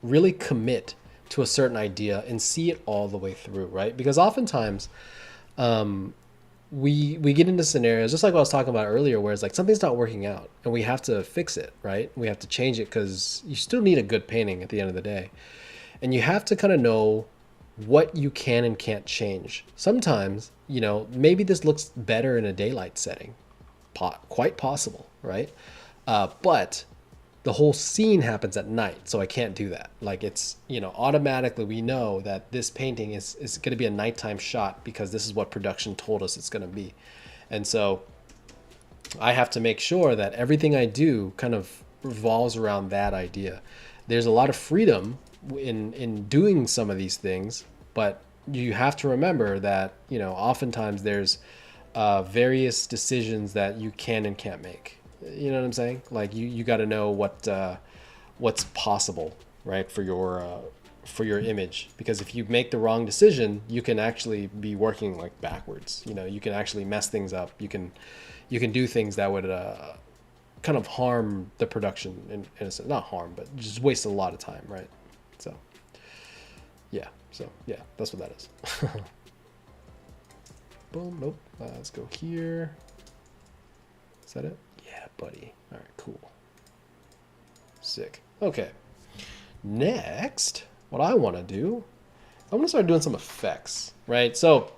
really commit to a certain idea and see it all the way through, right? Because oftentimes we get into scenarios just like what I was talking about earlier, where it's like something's not working out and we have to fix it, right? We have to change it because you still need a good painting at the end of the day, and you have to kind of know what you can and can't change. Sometimes, maybe this looks better in a daylight setting, quite possible, right? But the whole scene happens at night, so I can't do that. Like it's, automatically we know that this painting is going to be a nighttime shot because this is what production told us it's going to be. And so I have to make sure that everything I do kind of revolves around that idea. There's a lot of freedom in doing some of these things, but you have to remember that oftentimes there's various decisions that you can and can't make. You know what I'm saying? Like you got to know what's possible, right, for your image, because if you make the wrong decision, you can actually be working like backwards. You can actually mess things up. You can do things that would kind of harm the production in a sense. Not harm, but just waste a lot of time, right? So yeah, that's what that is. Boom, nope. Let's go here. Is that it? Yeah, buddy. All right, cool. Sick. Okay. Next, what I want to do, I want to start doing some effects, right? So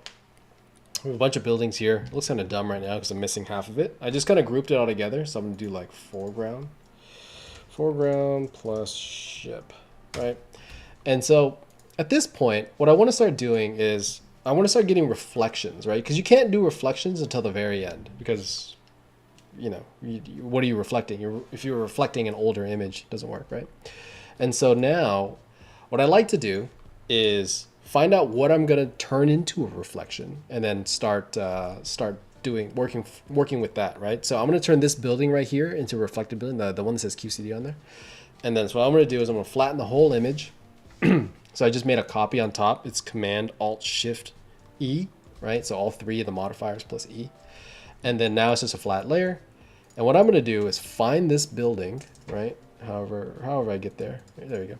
we have a bunch of buildings here. It looks kind of dumb right now because I'm missing half of it. I just kind of grouped it all together. So I'm going to do like foreground plus ship, right? And so at this point, what I want to start doing is I want to start getting reflections, right? Because you can't do reflections until the very end because, what are you reflecting? If you're reflecting an older image, it doesn't work, right? And so now what I like to do is find out what I'm gonna turn into a reflection, and then start working with that, right? So I'm gonna turn this building right here into a reflected building, the one that says QCD on there. And then so what I'm gonna do is I'm gonna flatten the whole image. So I just made a copy on top. It's Command Alt Shift E, right? So all three of the modifiers plus E. And then now it's just a flat layer. And what I'm gonna do is find this building, right? However I get there. There we go.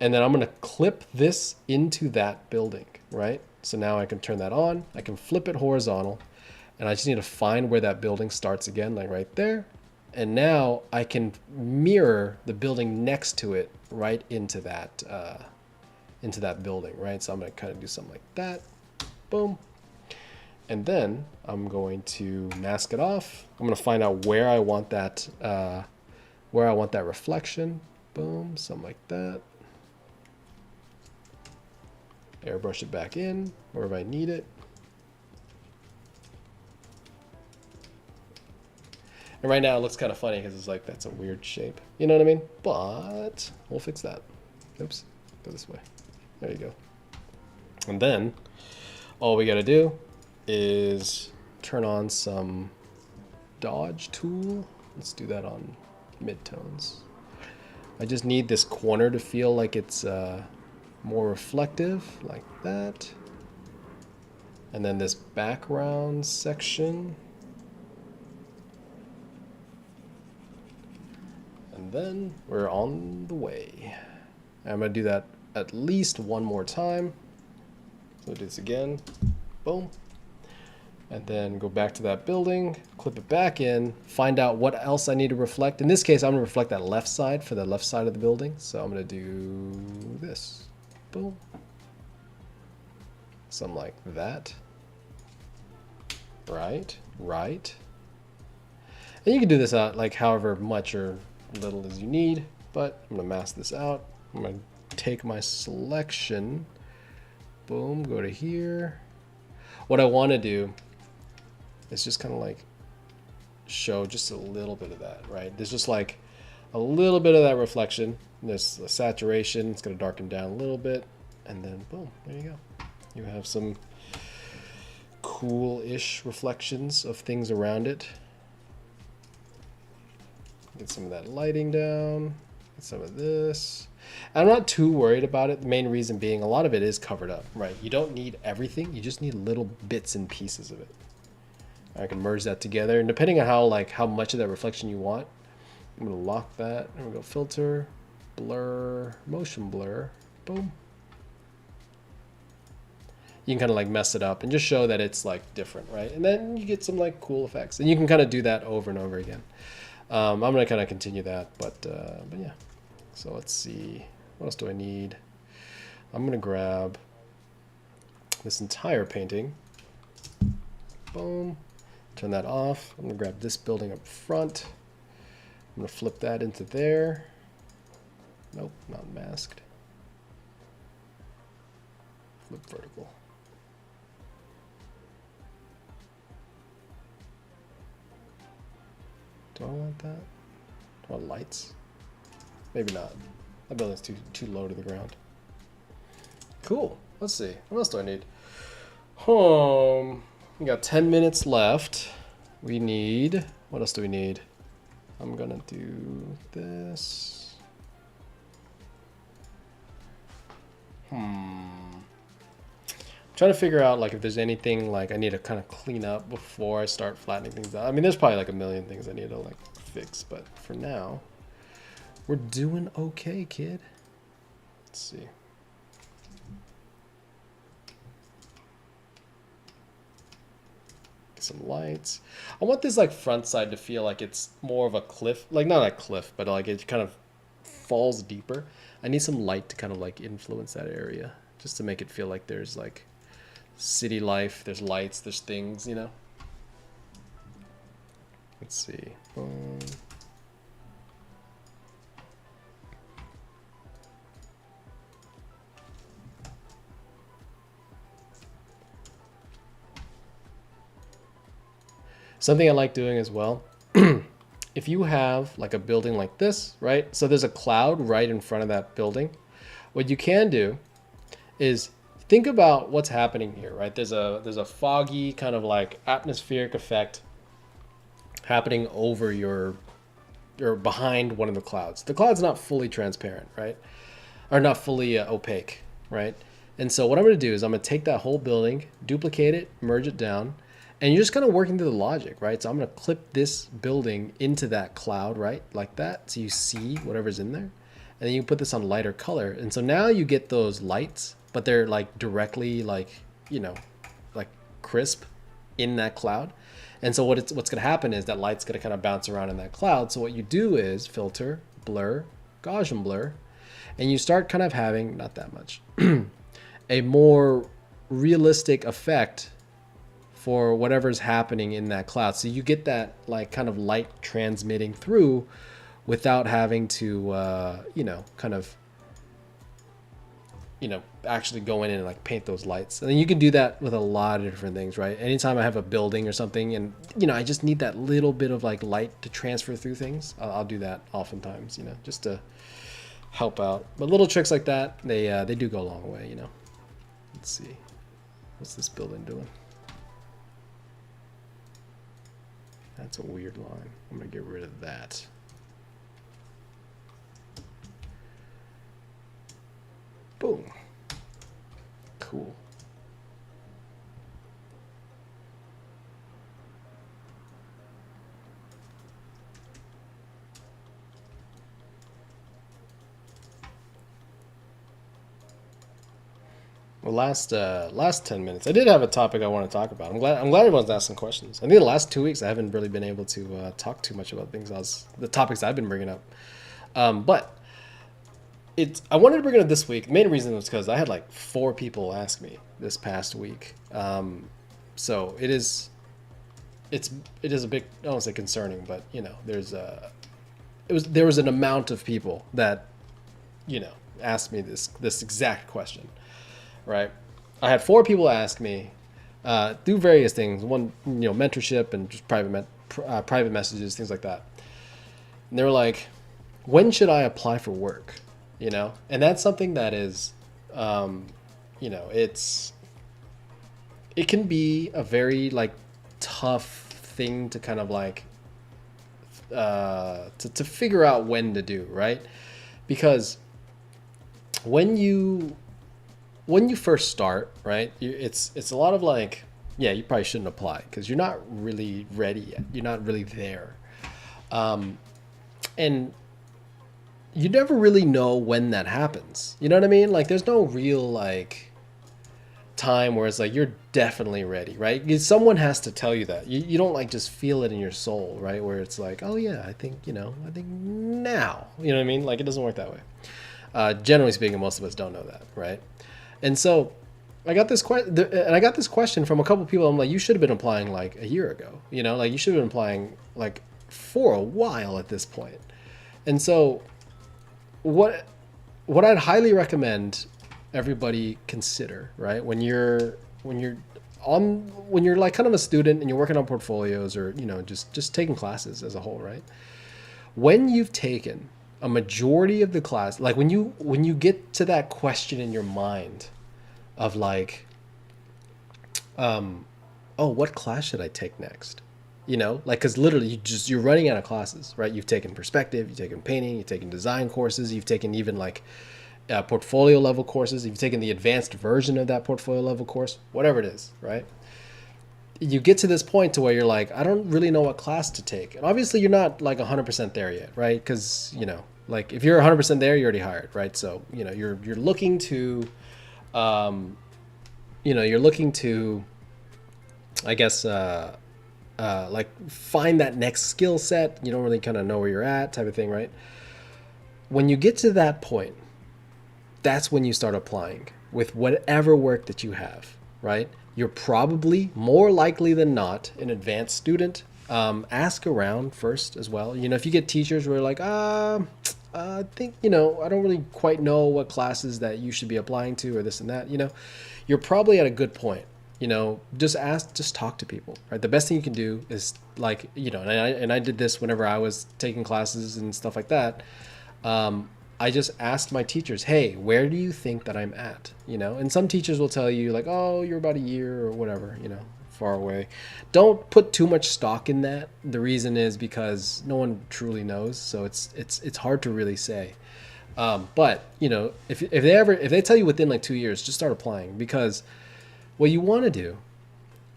And then I'm gonna clip this into that building, right? So now I can turn that on. I can flip it horizontal, and I just need to find where that building starts again, like right there. And now I can mirror the building next to it right into that building, right? So I'm gonna kind of do something like that, boom. And then I'm going to mask it off. I'm gonna find out where I want that reflection, boom, something like that. Airbrush it back in wherever I need it. And right now it looks kind of funny because it's like, that's a weird shape. You know what I mean? But we'll fix that. Oops, go this way. There you go. And then all we got to do is turn on some dodge tool. Let's do that on midtones. I just need this corner to feel like it's more reflective, like that. And then this background section. And then we're on the way. I'm going to do that at least one more time. So do this again. Boom. And then go back to that building, clip it back in, find out what else I need to reflect. In this case, I'm going to reflect that left side for the left side of the building. So I'm going to do this. Boom. Something like that. Right. And you can do this out like however much or little as you need, but I'm going to mask this out. I'm going to take my selection. Boom, go to here. What I want to do is just kind of like show just a little bit of that, right? There's just like a little bit of that reflection. There's a saturation. It's going to darken down a little bit. And then boom, there you go. You have some cool-ish reflections of things around it. Get some of that lighting down. Get some of this. I'm not too worried about it. The main reason being a lot of it is covered up, right? You don't need everything. You just need little bits and pieces of it. I can merge that together, and depending on how much of that reflection you want, I'm gonna lock that. And we go filter, blur, motion blur, boom. You can kind of like mess it up and just show that it's like different, right? And then you get some like cool effects, and you can kind of do that over and over again. I'm gonna kind of continue that, but yeah. So let's see, what else do I need? I'm gonna grab this entire painting. Boom. Turn that off. I'm gonna grab this building up front. I'm gonna flip that into there. Nope, not masked. Flip vertical. Do I want that? Do I want lights? Maybe not. That building's too low to the ground. Cool. Let's see. What else do I need? We got 10 minutes left. We need... What else do we need? I'm gonna do this. I'm trying to figure out like if there's anything like I need to kind of clean up before I start flattening things out. I mean, there's probably like a million things I need to like fix, but for now, we're doing okay, kid. Let's see. Get some lights. I want this like front side to feel like it's more of a cliff, like not a cliff, but like it kind of falls deeper. I need some light to kind of like influence that area, just to make it feel like there's like city life, there's lights, there's things, you know. Let's see. Something I like doing as well, if you have like a building like this, right? So there's a cloud right in front of that building. What you can do is think about what's happening here, right? There's a foggy kind of like atmospheric effect happening over your or behind one of the clouds. The cloud's not fully transparent, right? Or not fully opaque, right? And so what I'm going to do is I'm going to take that whole building, duplicate it, merge it down, and you're just kind of working through the logic, right? So I'm going to clip this building into that cloud, right? Like that. So you see whatever's in there. And then you put this on lighter color. And so now you get those lights, but they're like directly like, you know, like crisp in that cloud. And so what's going to happen is that light's going to kind of bounce around in that cloud. So what you do is filter, blur, Gaussian blur, and you start kind of having, not that much, a more realistic effect for whatever's happening in that cloud. So you get that like kind of light transmitting through without having to, you know, kind of, you know, actually go in and like paint those lights. And then you can do that with a lot of different things, right? Anytime I have a building or something and, you know, I just need that little bit of like light to transfer through things, I'll do that oftentimes, you know, just to help out. But little tricks like that, they do go a long way, you know. Let's see. What's this building doing? That's a weird line. I'm going to get rid of that. Boom. Cool. Well, last 10 minutes, I did have a topic I want to talk about. I'm glad everyone's asking questions. I think the last 2 weeks I haven't really been able to talk too much about the topics I've been bringing up. But I wanted to bring it up this week. The main reason was because I had like 4 people ask me this past week. So it is a bit, I don't want to say concerning, but you know, there was an amount of people that, you know, asked me this exact question. Right, I had 4 people ask me, do various things. One, you know, mentorship and just private messages, things like that. And they were like, "When should I apply for work?" You know, and that's something that is, you know, it can be a very like tough thing to kind of like to figure out when to do, right? Because when you first start, right, it's a lot of like, yeah, you probably shouldn't apply because you're not really ready yet. You're not really there. And you never really know when that happens. You know what I mean? Like there's no real like time where it's like you're definitely ready, right? Someone has to tell you that. You don't like just feel it in your soul, right? Where it's like, oh yeah, I think now. You know what I mean? Like it doesn't work that way. Generally speaking, most of us don't know that, right? And so I got this question from a couple of people. I'm like, you should have been applying like a year ago, you know, like you should have been applying like for a while at this point. And so what I'd highly recommend everybody consider, right? When you're like kind of a student and you're working on portfolios or, you know, just taking classes as a whole, right? When you've taken a majority of the class, like when you get to that question in your mind of like, oh, what class should I take next? You know, like, cause literally you're running out of classes, right? You've taken perspective, you've taken painting, you've taken design courses, you've taken even like portfolio level courses, you've taken the advanced version of that portfolio level course, whatever it is, right? You get to this point to where you're like, I don't really know what class to take. And obviously you're not like 100% there yet, right? Because, you know, like if you're 100% there, you're already hired, right? So, you know, you're looking to, I guess, like find that next skill set. You don't really kind of know where you're at type of thing, right? When you get to that point, that's when you start applying with whatever work that you have, right? You're probably more likely than not an advanced student. Ask around first as well. You know, if you get teachers who are like, I think, you know, I don't really quite know what classes that you should be applying to or this and that, you know, you're probably at a good point. You know, just talk to people, right? The best thing you can do is like, you know, and I did this whenever I was taking classes and stuff like that. I just asked my teachers, hey, where do you think that I'm at? And some teachers will tell you like, oh, you're about a year or whatever, far away. Don't put too much stock in that. The reason is because no one truly knows, so it's hard to really say. But if they tell you within like 2 years, just start applying, because what you want to do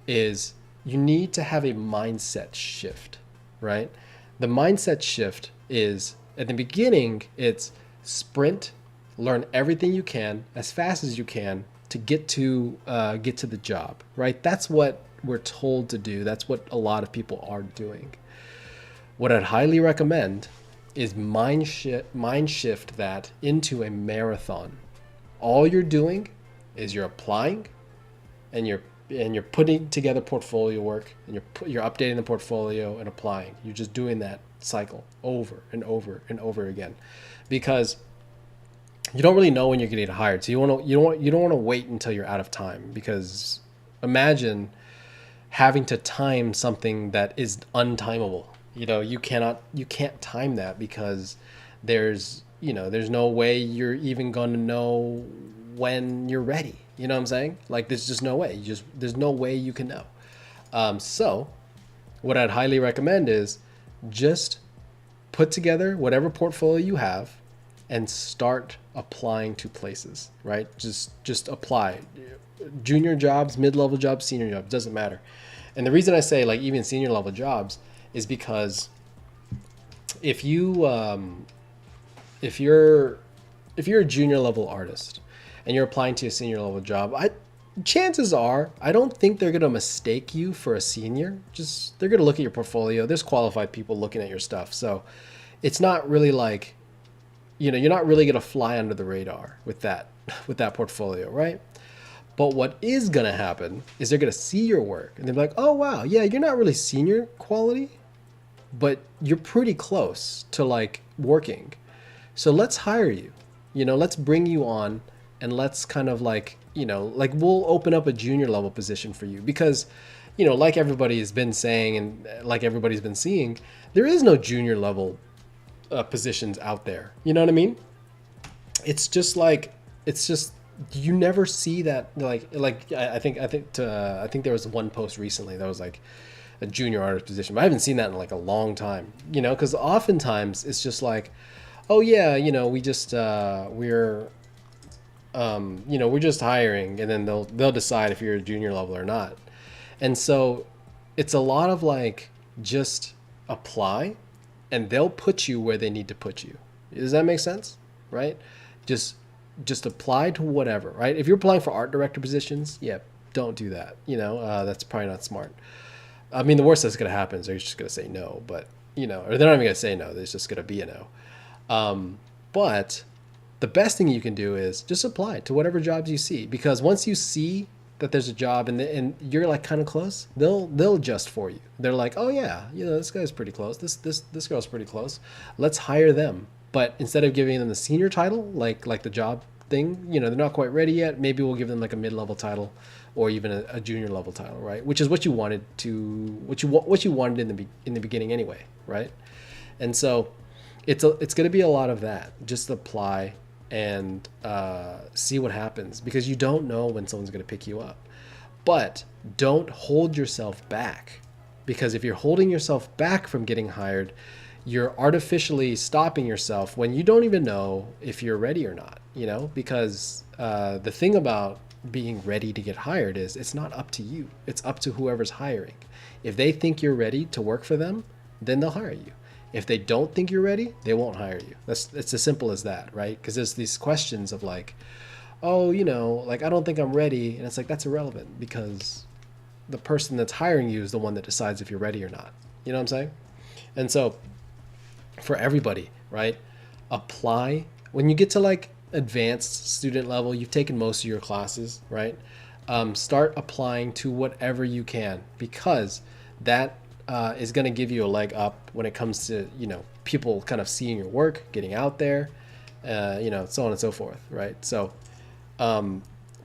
is you need to have a mindset shift, right? The mindset shift is, at the beginning, it's sprint, learn everything you can as fast as you can to get to the job, right? That's what we're told to do. That's what a lot of people are doing. What I'd highly recommend is mind shift that into a marathon. All you're doing is you're applying, and you're putting together portfolio work, and you're updating the portfolio and applying. You're just doing that cycle over and over and over again, because you don't really know when you're getting hired. So you don't want to wait until you're out of time, because imagine having to time something that is untimable. You can't time that, because there's no way you're even going to know when you're ready. You know what I'm saying? Like, there's just no way. There's no way you can know. So what I'd highly recommend is just put together whatever portfolio you have and start applying to places, right? Just apply. Junior jobs, mid-level jobs, senior jobs, doesn't matter. And the reason I say like even senior level jobs is because if you're a junior level artist and you're applying to a senior level job, chances are I don't think they're gonna mistake you for a senior. Just they're gonna look at your portfolio. There's qualified people looking at your stuff, so it's not really like, you're not really gonna fly under the radar with that portfolio, right? But what is gonna happen is they're gonna see your work and they're like, oh wow, yeah, you're not really senior quality, but you're pretty close to like working. So let's hire you. Let's bring you on, and let's kind of like, like we'll open up a junior level position for you, because, like everybody has been saying and like everybody's been seeing, there is no junior level positions out there. You know what I mean? It's just you never see that. I think there was one post recently that was like a junior artist position, but I haven't seen that in like a long time. Because oftentimes it's just like, oh yeah, we just we're just hiring, and then they'll decide if you're a junior level or not. And so it's a lot of like, just apply and they'll put you where they need to put you. Does that make sense? Right? Just apply to whatever, right? If you're applying for art director positions, yeah, don't do that. That's probably not smart. I mean, the worst that's going to happen is they're just going to say no, but, or they're not even going to say no. There's just going to be a no. But the best thing you can do is just apply to whatever jobs you see, because once you see that there's a job and you're like kind of close, they'll adjust for you. They're like, oh yeah, this guy's pretty close. This girl's pretty close. Let's hire them. But instead of giving them the senior title, like the job thing, they're not quite ready yet. Maybe we'll give them like a mid-level title, or even a junior level title, right? Which is what you wanted in the beginning anyway, right? And so it's going to be a lot of that. Just apply and see what happens, because you don't know when someone's going to pick you up. But don't hold yourself back, because if you're holding yourself back from getting hired, you're artificially stopping yourself when you don't even know if you're ready or not, because the thing about being ready to get hired is it's not up to you. It's up to whoever's hiring. If they think you're ready to work for them, then they'll hire you. If they don't think you're ready, they won't hire you. It's as simple as that, right? Because there's these questions of like, oh, like I don't think I'm ready. And it's like, that's irrelevant, because the person that's hiring you is the one that decides if you're ready or not. You know what I'm saying? And so for everybody, right? Apply. When you get to like advanced student level, you've taken most of your classes, right? Start applying to whatever you can, because that is going to give you a leg up when it comes to, people kind of seeing your work, getting out there, so on and so forth, right? So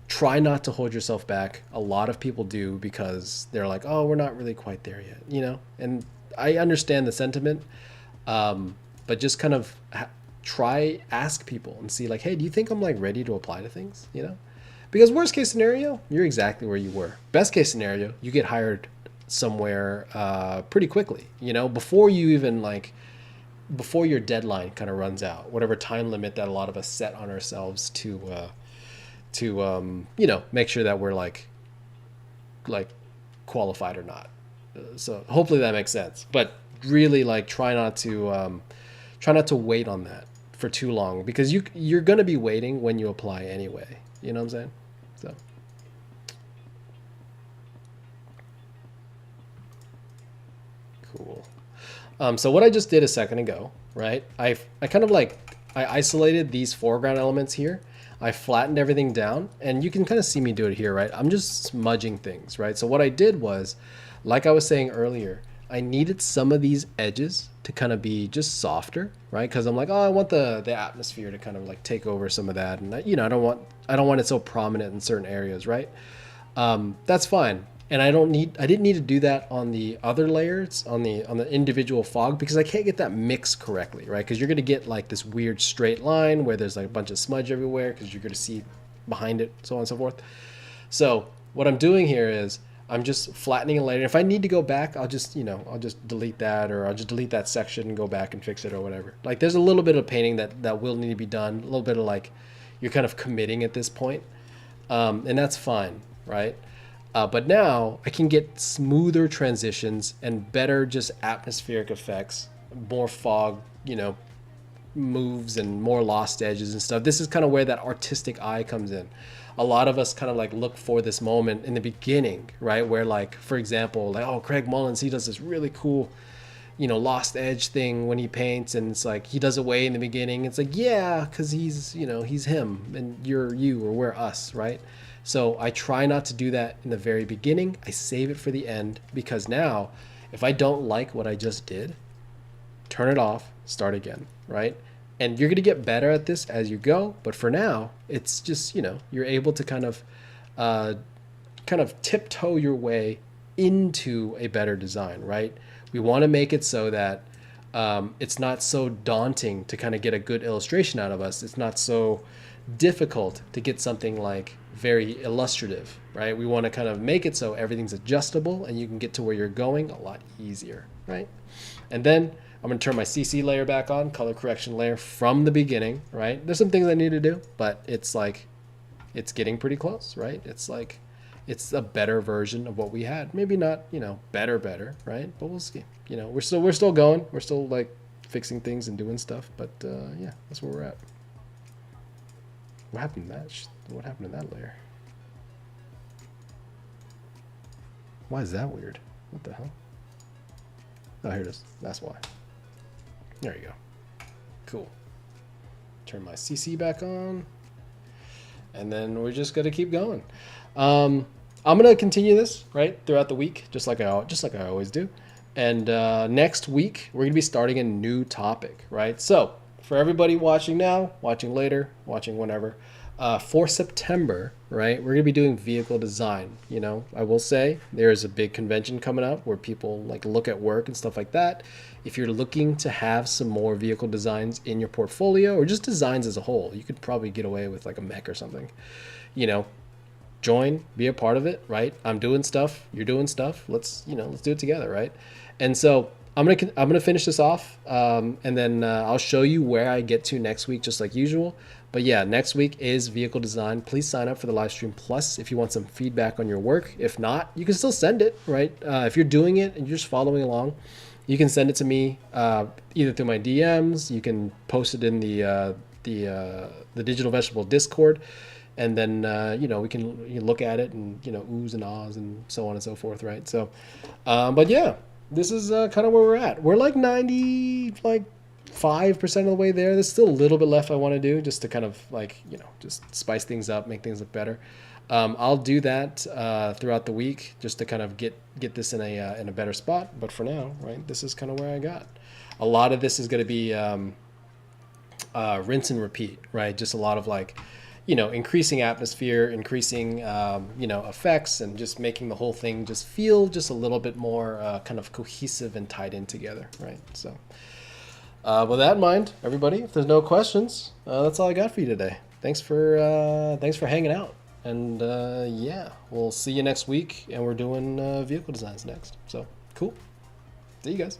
try not to hold yourself back. A lot of people do, because they're like, oh, we're not really quite there yet, and I understand the sentiment, but just kind of ask people and see like, hey, do you think I'm like ready to apply to things? You know, because worst case scenario, you're exactly where you were. Best case scenario, you get hired somewhere pretty quickly. You know, before you even like before your deadline kind of runs out, whatever time limit that a lot of us set on ourselves to you know, make sure that we're like qualified or not. So hopefully that makes sense. But really, like, try not to wait on that for too long, because you're gonna be waiting when you apply anyway. You know what I'm saying? So. Cool. So what I just did a second ago, right? I kind of like, I isolated these foreground elements here. I flattened everything down, and you can kind of see me do it here, right? I'm just smudging things, right? So what I did was, like I was saying earlier, I needed some of these edges to kind of be just softer, right? Because I'm like, oh, I want the atmosphere to kind of like take over some of that, and you know, I don't want it so prominent in certain areas, right? That's fine. And I didn't need to do that on the other layers, on the individual fog, because I can't get that mix correctly, right? Because you're going to get like this weird straight line where there's like a bunch of smudge everywhere because you're going to see behind it, so on and so forth. So what I'm doing here is I'm just flattening a layer. If I need to go back, I'll just delete that, or I'll just delete that section and go back and fix it or whatever. Like, there's a little bit of painting that will need to be done, a little bit of like, you're kind of committing at this point. And that's fine, right? But now I can get smoother transitions and better just atmospheric effects, more fog, you know, moves and more lost edges and stuff. This is kind of where that artistic eye comes in. A lot of us kind of like look for this moment in the beginning, right? Where like, for example, like, oh, Craig Mullins, he does this really cool, you know, lost edge thing when he paints, and it's like he does it way in the beginning. It's like, yeah, because he's, you know, he's him and you're you, or we're us, right? So I try not to do that in the very beginning. I save it for the end, because now if I don't like what I just did, turn it off, start again, right? And you're going to get better at this as you go. But for now, it's just, you know, you're able to kind of tiptoe your way into a better design, right? We want to make it so that it's not so daunting to kind of get a good illustration out of us. It's not so difficult to get something like very illustrative, right? We want to kind of make it so everything's adjustable and you can get to where you're going a lot easier, right? And then I'm going to turn my CC layer back on, color correction layer, from the beginning, right? There's some things I need to do, but it's like, it's getting pretty close, right? It's like, it's a better version of what we had. Maybe not, you know, better, right? But we'll see. You know, we're still going. We're still like fixing things and doing stuff, but yeah, that's where we're at. What happened to that? What happened to that layer? Why is that weird? What the hell? Oh, here it is. That's why. There you go. Cool. Turn my CC back on. And then we're just gonna keep going. I'm gonna continue this right throughout the week, just like I always do. And next week we're gonna be starting a new topic, right? So for everybody watching now, watching later, watching whenever, for September, right, we're gonna be doing vehicle design. You know, I will say there's a big convention coming up where people like look at work and stuff like that. If you're looking to have some more vehicle designs in your portfolio, or just designs as a whole, you could probably get away with like a mech or something. You know, join, be a part of it, right? I'm doing stuff, you're doing stuff. Let's do it together, right? And so I'm gonna finish this off, and then I'll show you where I get to next week, just like usual. But yeah, next week is vehicle design. Please sign up for the Livestream Plus if you want some feedback on your work. If not, you can still send it, right? If you're doing it and you're just following along, you can send it to me either through my DMs. You can post it in the Digital Vegetable Discord, and then you know, we can look at it and, you know, oohs and ahs and so on and so forth, right? So, but yeah, this is kind of where we're at. We're like 5% of the way there. There's still a little bit left I want to do, just to kind of like, you know, just spice things up, make things look better. I'll do that throughout the week, just to kind of get this in a better spot. But for now, right, this is kind of where I got. A lot of this is going to be rinse and repeat, right? Just a lot of like, you know, increasing atmosphere, increasing, you know, effects, and just making the whole thing just feel just a little bit more kind of cohesive and tied in together, right? So With that in mind, everybody, if there's no questions, that's all I got for you today. Thanks for hanging out, and yeah, we'll see you next week. And we're doing vehicle designs next. So cool. See you guys.